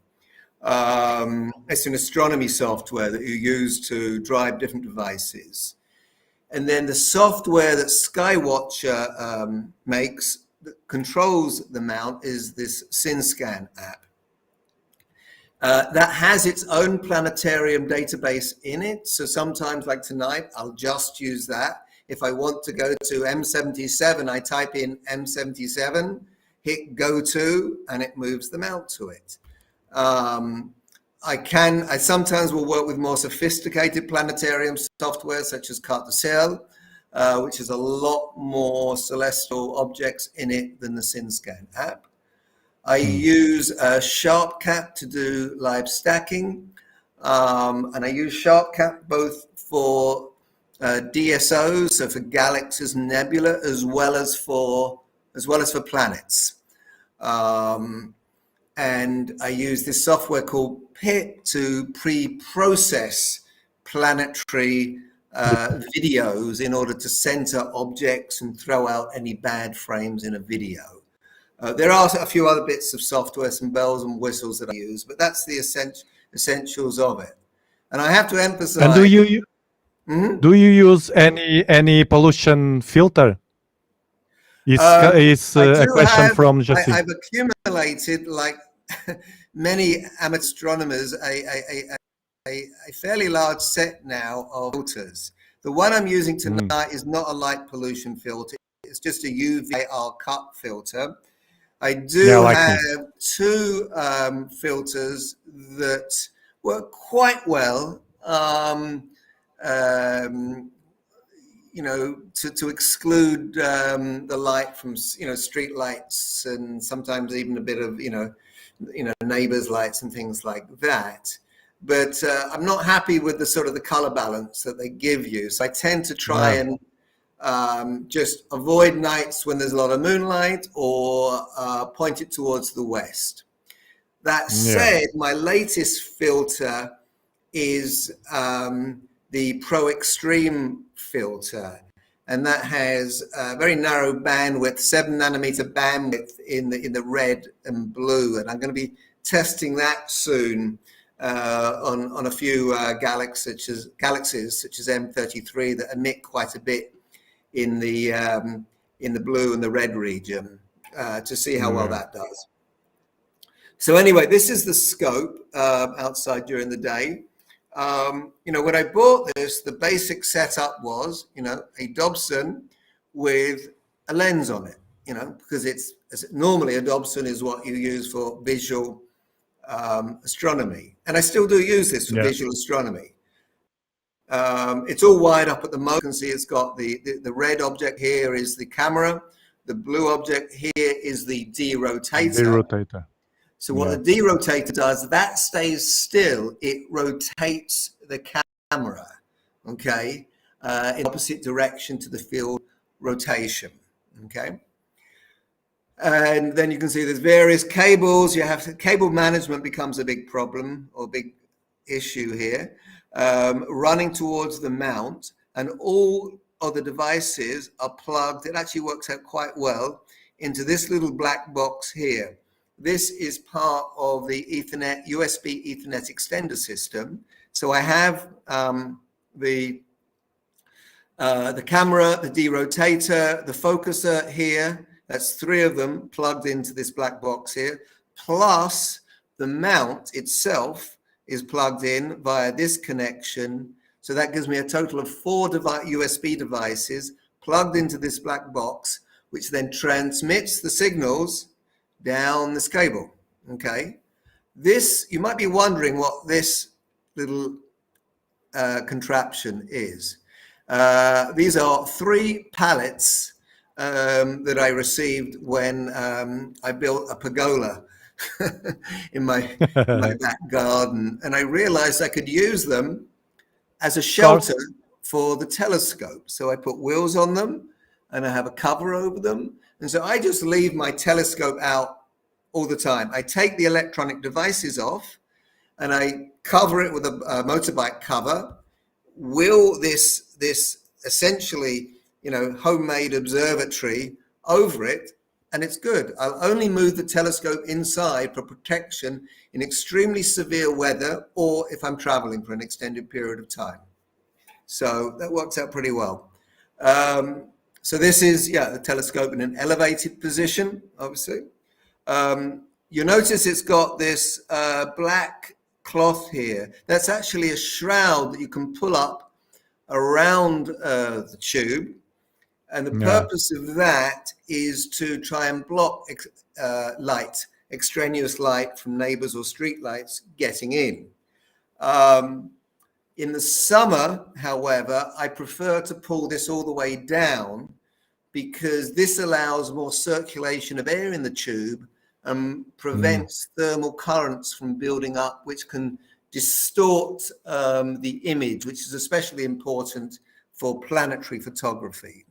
It's an astronomy software that you use to drive different devices. And then the software that Skywatcher makes that controls the mount is this SynScan app. That has its own planetarium database in it. So sometimes, like tonight, I'll just use that. If I want to go to M77, I type in M77, hit go to, and it moves the mount to it. I sometimes will work with more sophisticated planetarium software, such as Carte du Ciel, which has a lot more celestial objects in it than the SynScan app. I use SharpCap to do live stacking, and I use SharpCap both for DSOs, so for galaxies and nebula, as well as for planets. And I use this software called PIT to pre-process planetary videos in order to center objects and throw out any bad frames in a video. There are a few other bits of software, some bells and whistles that I use, but that's the essentials of it. And I have to emphasize. And do you use any pollution filter? It's a question from Jesse. I've accumulated, like many amateur astronomers, a fairly large set now of filters. The one I'm using tonight is not a light pollution filter. It's just a UV cut filter. I do have 2 filters that work quite well, to exclude the light from, street lights and sometimes even a bit of, neighbors' lights and things like that. But I'm not happy with the color balance that they give you. So I tend to try and just avoid nights when there's a lot of moonlight or point it towards the west. That said, my latest filter is the Pro Extreme filter, and that has a very narrow bandwidth, 7 nanometer bandwidth in the red and blue, and I'm going to be testing that soon on a few galaxies such as M33 that emit quite a bit in the blue and the red region, to see how well that does. So anyway, this is the scope outside during the day. When I bought this, the basic setup was, a Dobson with a lens on it, because normally a Dobson is what you use for visual astronomy. And I still do use this for visual astronomy. It's all wired up at the moment. You can see it's got the red object here is the camera. The blue object here is the derotator. So what the derotator does, that stays still. It rotates the camera, okay, in opposite direction to the field rotation, okay. And then you can see there's various cables. Cable management becomes a big problem or big issue here. Running towards the mount, and all of the devices are plugged. It actually works out quite well into this little black box here. This is part of the Ethernet, USB Ethernet extender system. So I have the camera, the derotator, the focuser here. That's 3 of them plugged into this black box here. Plus the mount itself is plugged in via this connection. So that gives me a total of 4 USB devices plugged into this black box, which then transmits the signals down this cable, okay? This, you might be wondering what this little contraption is. These are 3 pallets that I received when I built a pergola in my back garden, and I realized I could use them as a shelter for the telescope. So I put wheels on them, and I have a cover over them, and so I just leave my telescope out all the time. I take the electronic devices off, and I cover it with a motorbike cover, wheel this essentially homemade observatory over it, and it's good. I'll only move the telescope inside for protection in extremely severe weather or if I'm traveling for an extended period of time. So that works out pretty well. So this is, the telescope in an elevated position, obviously. You notice it's got this black cloth here. That's actually a shroud that you can pull up around the tube. And the purpose of that is to try and block extraneous light from neighbors or street lights getting in. In the summer, however, I prefer to pull this all the way down because this allows more circulation of air in the tube and prevents thermal currents from building up, which can distort the image, which is especially important for planetary photography.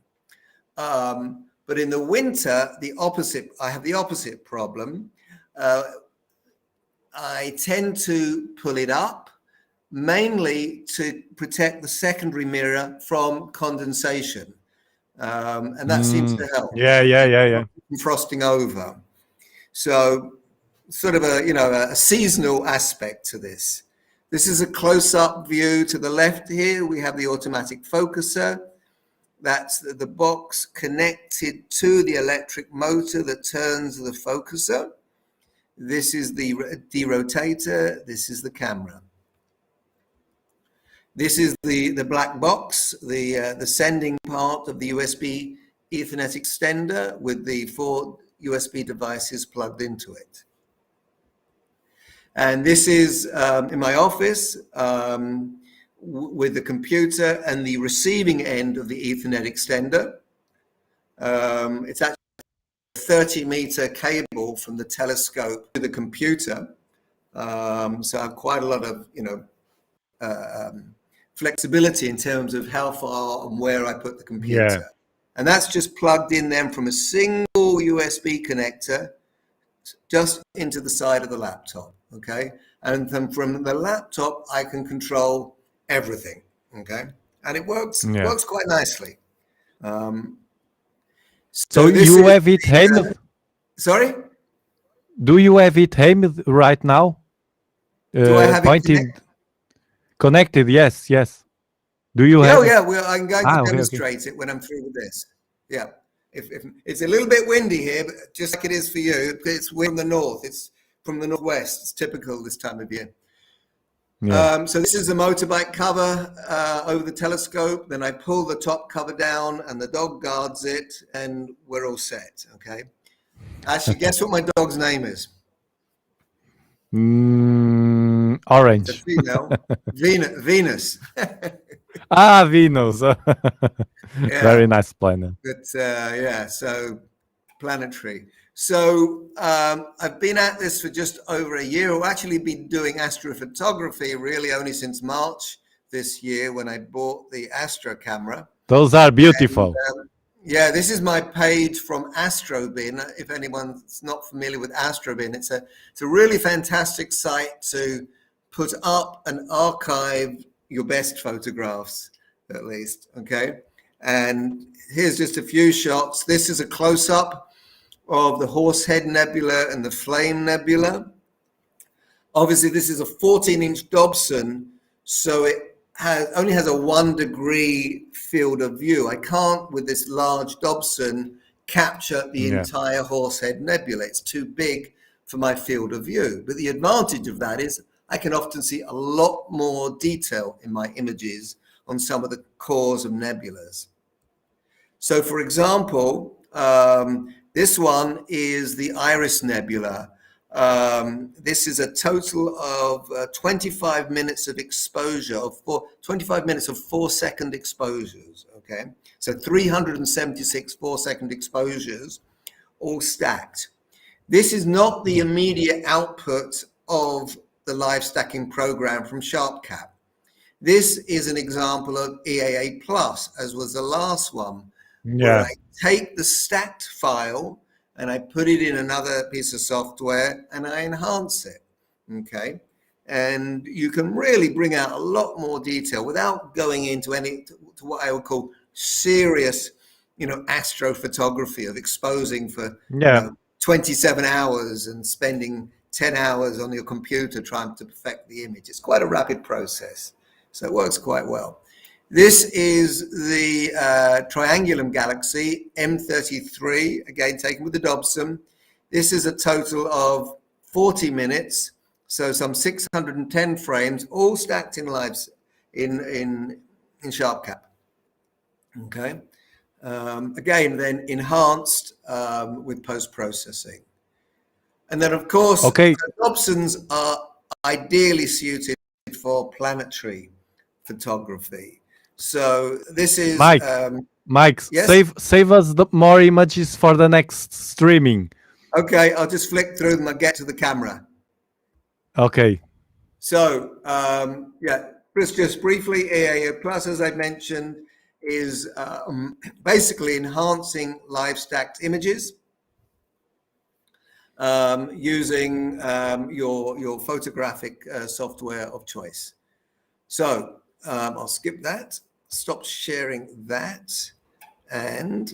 But in the winter, I have the opposite problem. I tend to pull it up, mainly to protect the secondary mirror from condensation. And that seems to help. Yeah. Frosting over. So sort of a seasonal aspect to this. This is a close-up view. To the left here, we have the automatic focuser. That's the box connected to the electric motor that turns the focuser. This is the derotator. This is the camera. This is the black box, the sending part of the USB Ethernet extender with the 4 USB devices plugged into it. And this is in my office with the computer and the receiving end of the Ethernet extender. It's actually a 30-meter cable from the telescope to the computer. So I have quite a lot of, flexibility in terms of how far and where I put the computer. Yeah. And that's just plugged in then from a single USB connector just into the side of the laptop, okay? And then from the laptop, I can control everything, okay? And it works quite nicely. So you have it aimed? Sorry? Do you have it aimed right now? Do I have pointed, connected? Yes, yes. Do you have? Oh yeah, well, I'm going to okay, demonstrate it when I'm through with this. Yeah, if it's a little bit windy here, but just like it is for you, it's from the north. It's from the northwest. It's typical this time of year. Yeah. So this is the motorbike cover over the telescope. Then I pull the top cover down, and the dog guards it, and we're all set. Okay. Actually, guess what my dog's name is? Orange. It's a female. Venus. Venus. Yeah. Very nice planet. But yeah, so planetary. So I've been at this for just over a year. I've actually been doing astrophotography really only since March this year when I bought the Astro camera. Those are beautiful. And, yeah, this is my page from Astrobin. If anyone's not familiar with Astrobin, it's a really fantastic site to put up and archive your best photographs, at least. Okay. And here's just a few shots. This is a close-up of the Horsehead Nebula and the Flame Nebula. Obviously, this is a 14-inch Dobson, so it only has a 1 degree field of view. I can't, with this large Dobson, capture the entire Horsehead Nebula. It's too big for my field of view. But the advantage of that is I can often see a lot more detail in my images on some of the cores of nebulas. So, for example, this one is the Iris Nebula. This is a total of 25 minutes of exposure, 25 minutes of 4-second exposures, okay? So 376 4-second exposures, all stacked. This is not the immediate output of the live stacking program from SharpCap. This is an example of EAA Plus, as was the last one. Yeah. Where I take the stacked file and I put it in another piece of software and I enhance it, okay? And you can really bring out a lot more detail without going into to what I would call serious, astrophotography of exposing for 27 hours and spending 10 hours on your computer trying to perfect the image. It's quite a rapid process, so it works quite well. This is the Triangulum Galaxy M33, again taken with the Dobson. This is a total of 40 minutes, so some 610 frames, all stacked in in SharpCap. Okay, again then enhanced with post-processing, and then of course the Dobsons are ideally suited for planetary photography. So this is Mike, yes? save us more images for the next streaming. Okay, I'll just flick through them and get to the camera. Okay. So yeah, just briefly, EAA Plus, as I mentioned, is basically enhancing live stacked images using your photographic software of choice. So I'll skip that, stop sharing that, and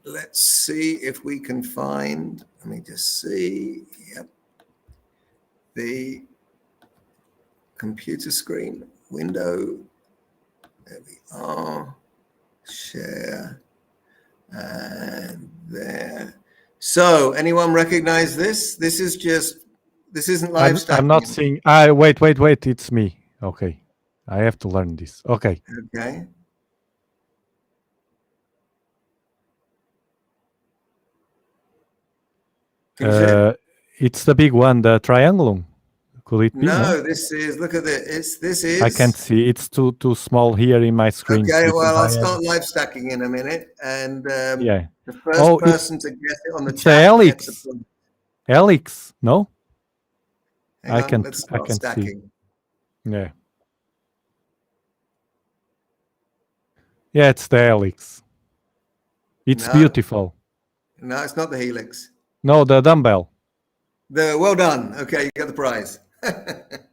let's see if we can find, let me just see, yep, the computer screen window. There we are, share, and there. So anyone recognize this? This isn't live stacking. I'm not seeing, wait, it's me. Okay, I have to learn this. Okay. Okay. It's the big one, the triangulum. Could it be? No, this is, look at this. This is. I can't see. It's too small here in my screen. Okay, well, I'll start live stacking in a minute. And yeah. The first person to guess it on the chat. Helix. Helix, no? I can stacking. See. Yeah. Yeah, it's the helix. It's beautiful. No, it's not the helix. No, the dumbbell. Well done. Okay, you got the prize. So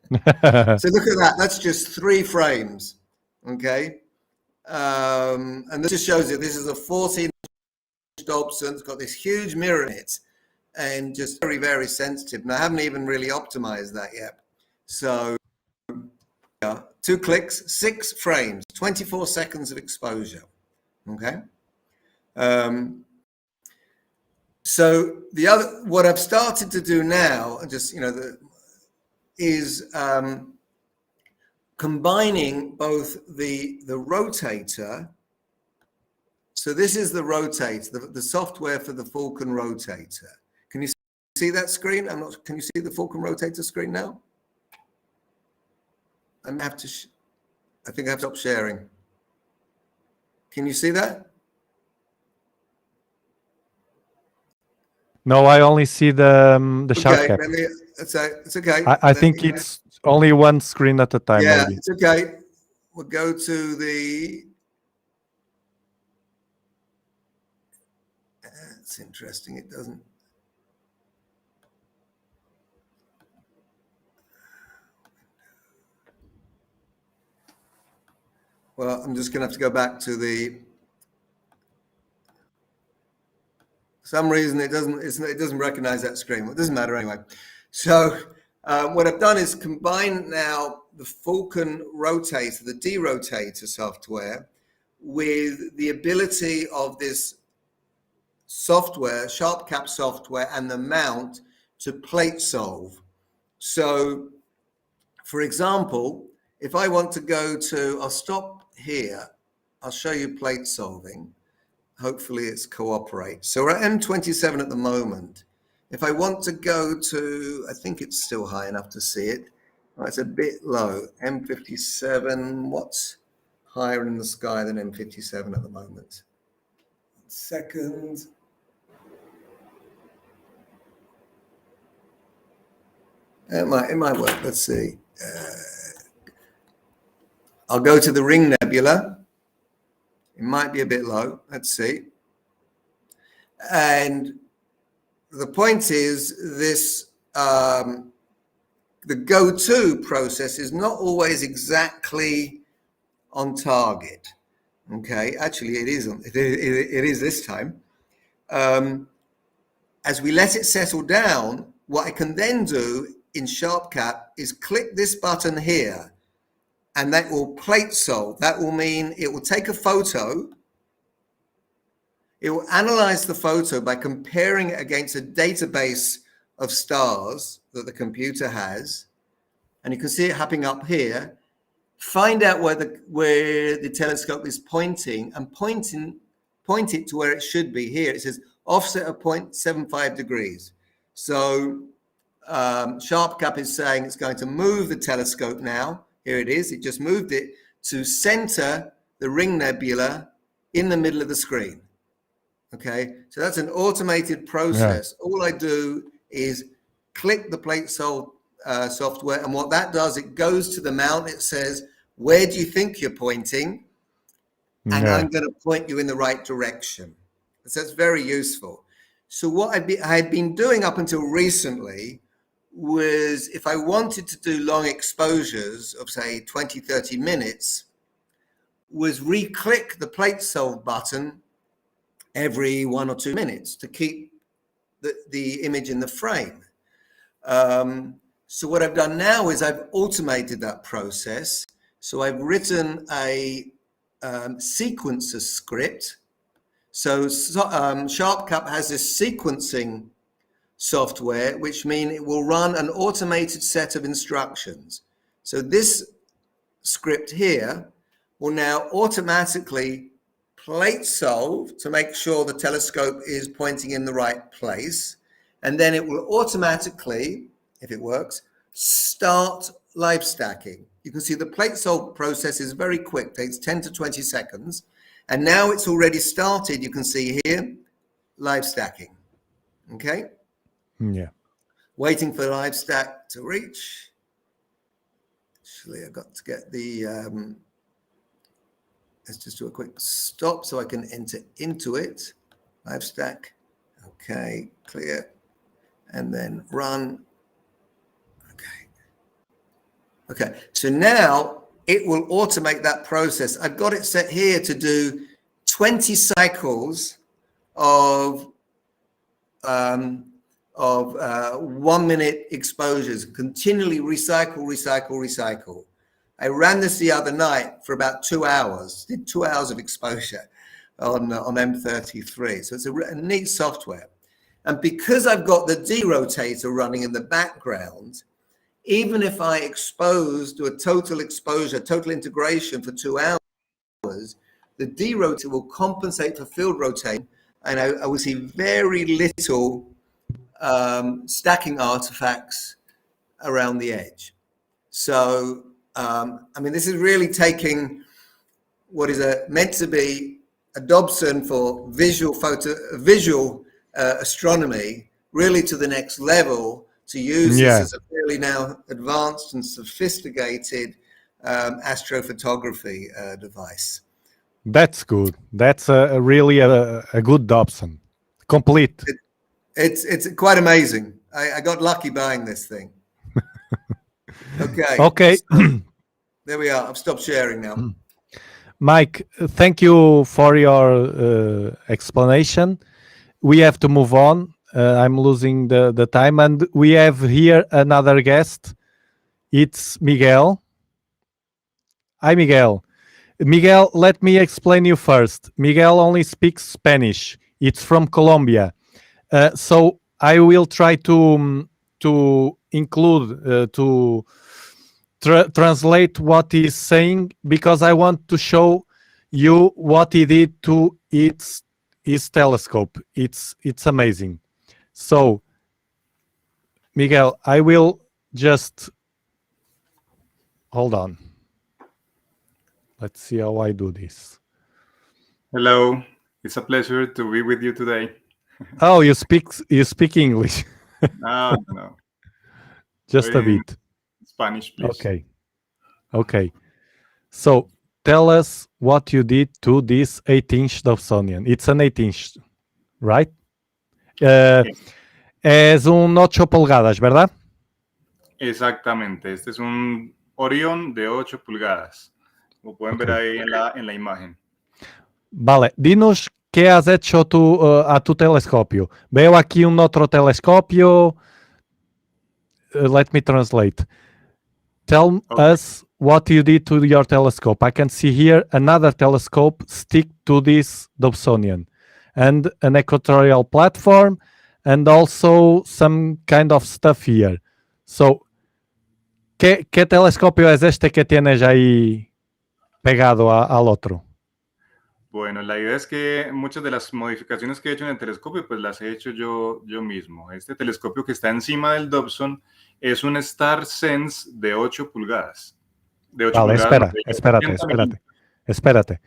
look at that. That's just 3 frames. Okay. And this just shows you this is a 14-inch Dobson. It's got this huge mirror in it. and just very, very sensitive. And I haven't even really optimized that yet. So 2 clicks, 6 frames, 24 seconds of exposure. Okay. So what I've started to do now, just, is combining both the rotator. So this is the rotator, the software for the Falcon rotator. Can you see that screen? Can you see the Falcon rotator screen now? I think I have to stop sharing. Can you see that? No, I only see the sharp cap. It's okay. I think it's only one screen at a time. Yeah, maybe. it's okay. We'll go to the. It's interesting. It doesn't. Well, I'm just going to have to go back to the. For some reason it doesn't recognize that screen. Well, it doesn't matter anyway. So what I've done is combine now the Falcon rotator, the derotator software, with the ability of this software, sharp cap software, and the mount to plate solve. So, for example, if I want to go to, I'll stop here. I'll show you plate solving. Hopefully it's cooperate. So we're at M27 at the moment. If I want to go to, I think it's still high enough to see it. Oh, it's a bit low. M57, what's higher in the sky than M57 at the moment? 1 second. It might work. Let's see. I'll go to the Ring Nebula. It might be a bit low. Let's see. And the point is this, the go-to process is not always exactly on target. Okay, actually it isn't. It is this time. As we let it settle down, what I can then do in Sharp Cap is click this button here, and that will plate solve. That will mean it will take a photo. It will analyze the photo by comparing it against a database of stars that the computer has. And you can see it happening up here. Find out where the telescope is pointing and point it to where it should be here. It says offset of 0.75 degrees. So Sharp Cap is saying it's going to move the telescope now. Here it is. It just moved it to center the Ring Nebula in the middle of the screen. Okay, so that's an automated process. Yeah. All I do is click the plate solve software, and what that does, it goes to the mount. It says, where do you think you're pointing? And I'm going to point you in the right direction. So that's very useful. So what I had been doing up until recently was, if I wanted to do long exposures of, say, 20, 30 minutes, was re-click the plate solve button every 1 or 2 minutes to keep the image in the frame. So what I've done now is I've automated that process. So I've written a sequencer script. So Sharp Cap has this sequencing software, which means it will run an automated set of instructions. So this script here will now automatically plate solve to make sure the telescope is pointing in the right place. And then it will automatically, if it works, start live stacking. You can see the plate solve process is very quick, takes 10 to 20 seconds. And now it's already started. You can see here, live stacking. Okay? Yeah. Waiting for live stack to reach. Actually, I've got to get the, let's just do a quick stop so I can enter into it. Live stack. Okay, clear. And then run. Okay, so now it will automate that process. I've got it set here to do 20 cycles of of 1 minute exposures, continually recycle. I ran this the other night for about 2 hours, did 2 hours of exposure on M33. So it's a neat software. And because I've got the derotator running in the background, even if I expose to a total exposure, total integration for 2 hours, the derotator will compensate for field rotation, and I will see very little stacking artifacts around the edge. So, I mean, this is really taking what is meant to be a Dobson for visual astronomy really to the next level, to use this as a fairly now advanced and sophisticated astrophotography device. That's good. That's really a good Dobson. Complete. It's quite amazing. I got lucky buying this thing. Okay. Okay. So, there we are. I've stopped sharing now. Mike, thank you for your explanation. We have to move on. I'm losing the time. And we have here another guest. It's Miguel. Hi, Miguel. Miguel, let me explain you first. Miguel only speaks Spanish. It's from Colombia. So I will try to include, to translate what he's saying, because I want to show you what he did to his telescope. It's amazing. So, Miguel, I will just hold on. Let's see how I do this. Hello, it's a pleasure to be with you today. Oh, you speak English. No. Just a bit. Spanish, please. Okay. So tell us what you did to this 8-inch Dobsonian. It's an 8-inch, right? Yes. Es un 8 pulgadas, ¿verdad? Exactamente. Este es un Orión de 8 pulgadas. Como pueden ver ahí en la imagen. Vale, dinos qué has hecho a tu telescopio. Veo aquí un otro telescopio. Let me translate. Tell us what you did to your telescope. I can see here another telescope stick to this Dobsonian, and an equatorial platform, and also some kind of stuff here. So, ¿qué telescopio es este que tienes ahí pegado al otro? Bueno, la idea es que muchas de las modificaciones que he hecho en el telescopio, pues las he hecho yo mismo. Este telescopio que está encima del Dobson es un Star Sense de 8 pulgadas. De 8 vale, pulgadas. Espérate.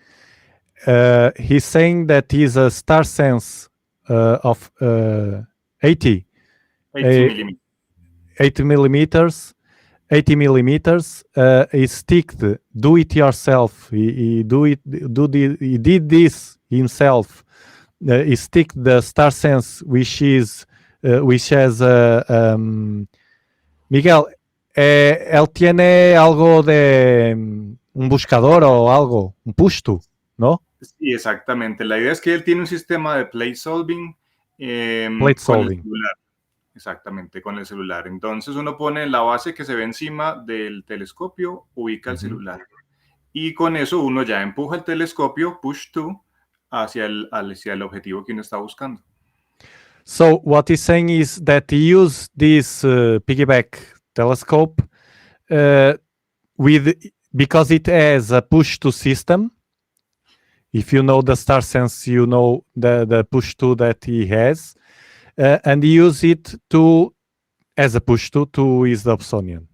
He's saying that he's a Star Sense of 80 millimeters. 80 millimeters. He sticked, do it yourself. He did this himself. He sticked the Star Sense, which has Miguel, él tiene algo de un buscador o algo, un push-to, ¿no? Sí, exactamente. La idea es que él tiene un sistema de plate solving. Plate solving. Exactamente, con el celular. Entonces uno pone la base que se ve encima del telescopio, ubica el celular. Y con eso uno ya empuja el telescopio, push to, hacia el objetivo que uno está buscando. So what he's saying is that he used this piggyback telescope because it has a push-to system. If you know the Star Sense, you know the push-to that he has. And he used it as a push-to his Dobsonian.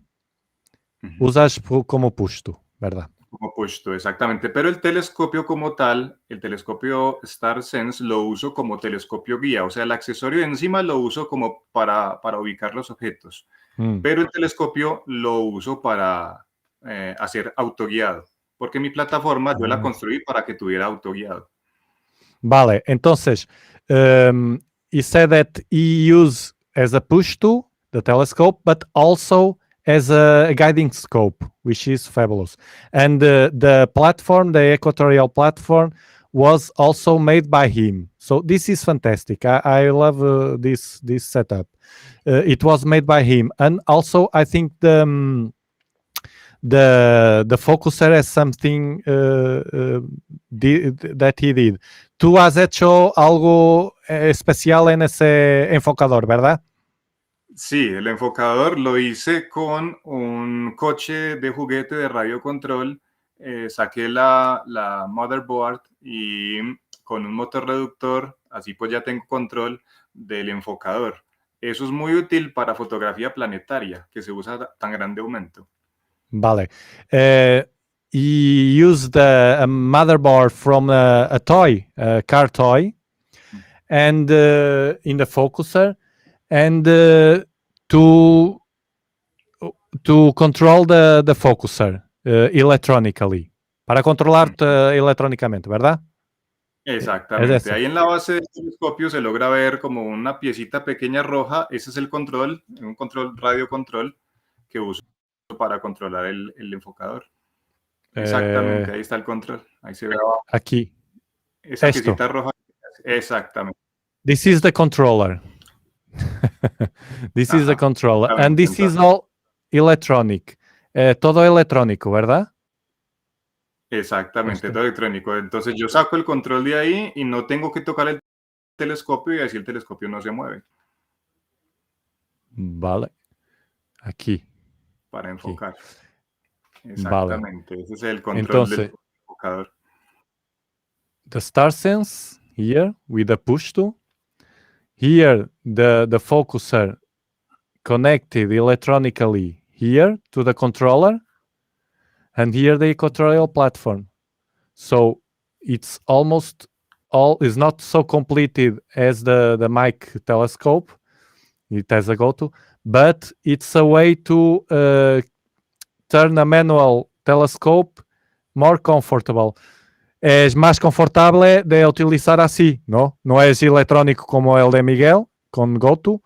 Usas como push-to, ¿verdad? Como push-to, exactamente. Pero el telescopio como tal, el telescopio Star Sense, lo uso como telescopio guía. O sea, el accesorio de encima lo uso como para ubicar los objetos. Pero el telescopio lo uso para hacer autoguiado. Porque mi plataforma yo la construí para que tuviera autoguiado. Vale, entonces, he said that he used as a push-to the telescope, but also as a guiding scope, which is fabulous. And the platform, the equatorial platform, was also made by him. So this is fantastic. I love this setup. It was made by him, and also I think the focuser has something that he did. Tú has hecho algo especial en ese enfocador, ¿verdad? Sí, el enfocador lo hice con un coche de juguete de radio control. Saqué la motherboard y con un motor reductor, así pues ya tengo control del enfocador. Eso es muy útil para fotografía planetaria, que se usa tan grande aumento. Vale. You used a motherboard from a toy, a car toy, and in the focuser, and to control the focuser electronically, para controlar electrónicamente, ¿verdad? Exactamente. Ahí en la base del telescopio se logra ver como una piecita pequeña roja. Ese es el control, un control radio control que uso para controlar el enfocador. Exactamente, ahí está el control. Ahí se ve abajo. Aquí. Esa piecita roja. Exactamente. This is the controller. This is the controller. And this is all electronic. Todo electrónico, ¿verdad? Exactamente, todo electrónico. Entonces yo saco el control de ahí y no tengo que tocar el telescopio y así el telescopio no se mueve. Vale. Aquí. Para enfocar. Aquí. Exactamente. Vale. Ese es el control Entonces, del enfocador. The star sense here with the push tool. Here the focuser connected electronically here to the controller. And here the equatorial platform. So it's almost all is not so completed as the Mike telescope. It has a go-to, but it's a way to turn a manual telescope more comfortable. Es más confortable de utilizar así, ¿no? No es electrónico como el de Miguel con go-to,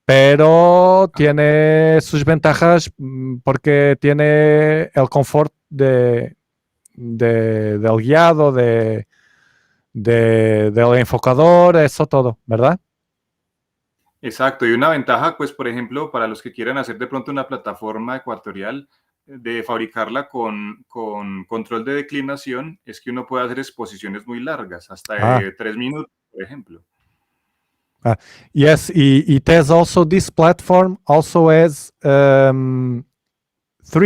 pero tiene sus ventajas porque tiene el confort del guiado, del enfocador, eso todo, ¿verdad? Exacto, y una ventaja, pues, por ejemplo, para los que quieran hacer de pronto una plataforma ecuatorial, de fabricarla con control de declinación, es que uno puede hacer exposiciones muy largas, hasta de 3 minutos, por ejemplo. Yes, it has also, this platform also has 3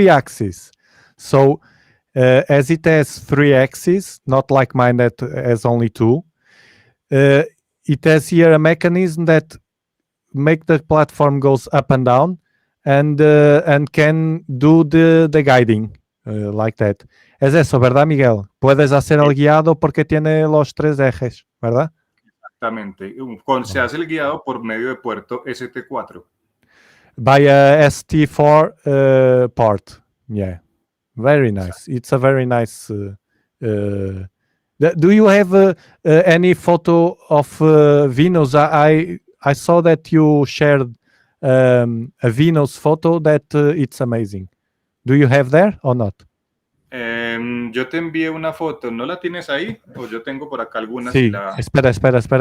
axes. So as it has 3 axes, not like mine that has only 2, it has here a mechanism that make the platform goes up and down and can do the guiding like that. Es eso, ¿verdad, Miguel? Puedes hacer el guiado porque tiene los 3 ejes, ¿verdad? Exactamente. Se hace el guiado por medio de puerto ST4. By a ST4 port. Yeah. Very nice. It's a very nice... do you have any photo of Venus? I saw that you shared a Venus photo that it's amazing. Do you have there or not? Yo te envié una foto, ¿no la tienes ahí? O yo tengo por acá algunas. Sí, espera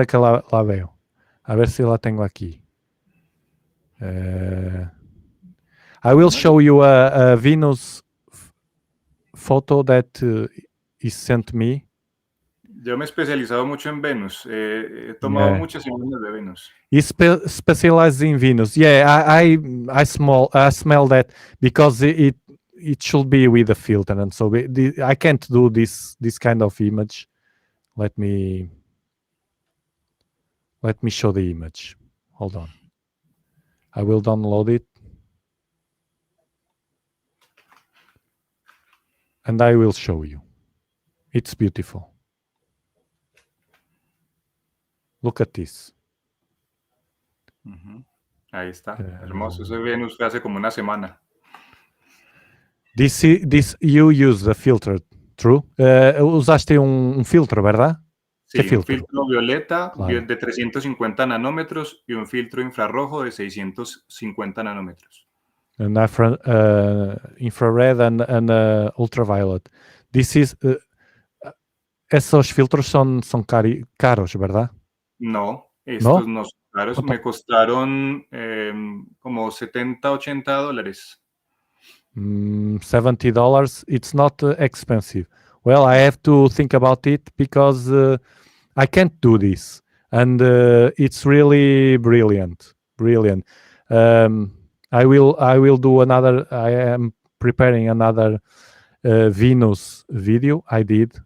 que la veo. A ver si la tengo aquí. I will show you a Venus photo that is sent me. Yo me he especializado mucho en Venus. He tomado muchas imágenes de Venus. He specialized in Venus. Yeah, I smell that because it should be with a filter, and so I can't do this kind of image. Let me show the image. Hold on. I will download it. And I will show you. It's beautiful. Look at this. Ahí está, hermoso. Ese Venus fue hace como una semana. This you use the filter, true? Usaste un filtro, ¿verdad? Sí, un filtro violeta de 350 nanómetros y un filtro infrarrojo de 650 nanómetros. and infrared and ultraviolet. This is esos filtros son caros, ¿verdad? No, estos no son caros. Me costaron como $70-80. $70. It's not expensive. Well, I have to think about it because I can't do this, and it's really brilliant. I will do another. I am preparing another Venus video. I did,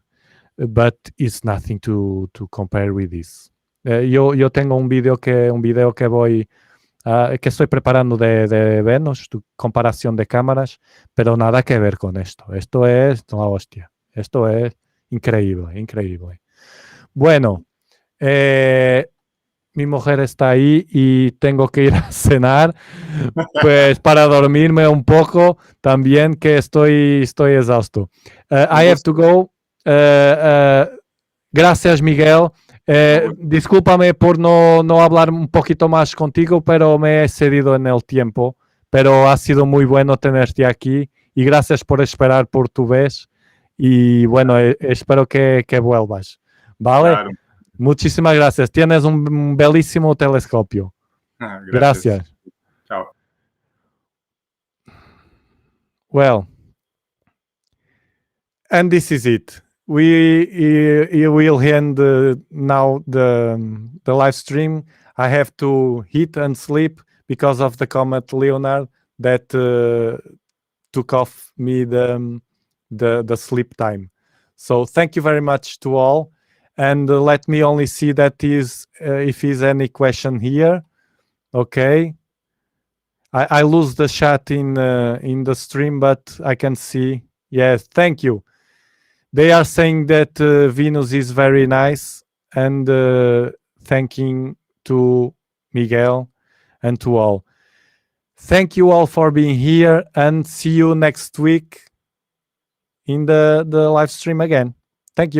but it's nothing to compare with this. Yo tengo un video que voy que estoy preparando de Venus, comparación de cámaras, pero nada que ver con esto. Esto es la hostia. Esto es increíble. Bueno, mi mujer está ahí y tengo que ir a cenar, pues para dormirme un poco también, que estoy exhausto. I have to go. Gracias, Miguel. Discúlpame por no hablar un poquito más contigo, pero me he excedido en el tiempo. Pero ha sido muy bueno tenerte aquí y gracias por esperar por tu vez. Y bueno, espero que vuelvas. ¿Vale? Claro. Muchísimas gracias. Tienes un bellísimo telescopio. Gracias. Chao. Well, and this is it. We will end now the live stream. I have to eat and sleep because of the comet Leonard that took off me the sleep time. So thank you very much to all, and let me only see that if is any question here. Okay, I lose the chat in the stream, but I can see. Yes, thank you. They are saying that Venus is very nice, and thanking to Miguel and to all. Thank you all for being here, and see you next week in the live stream again. Thank you.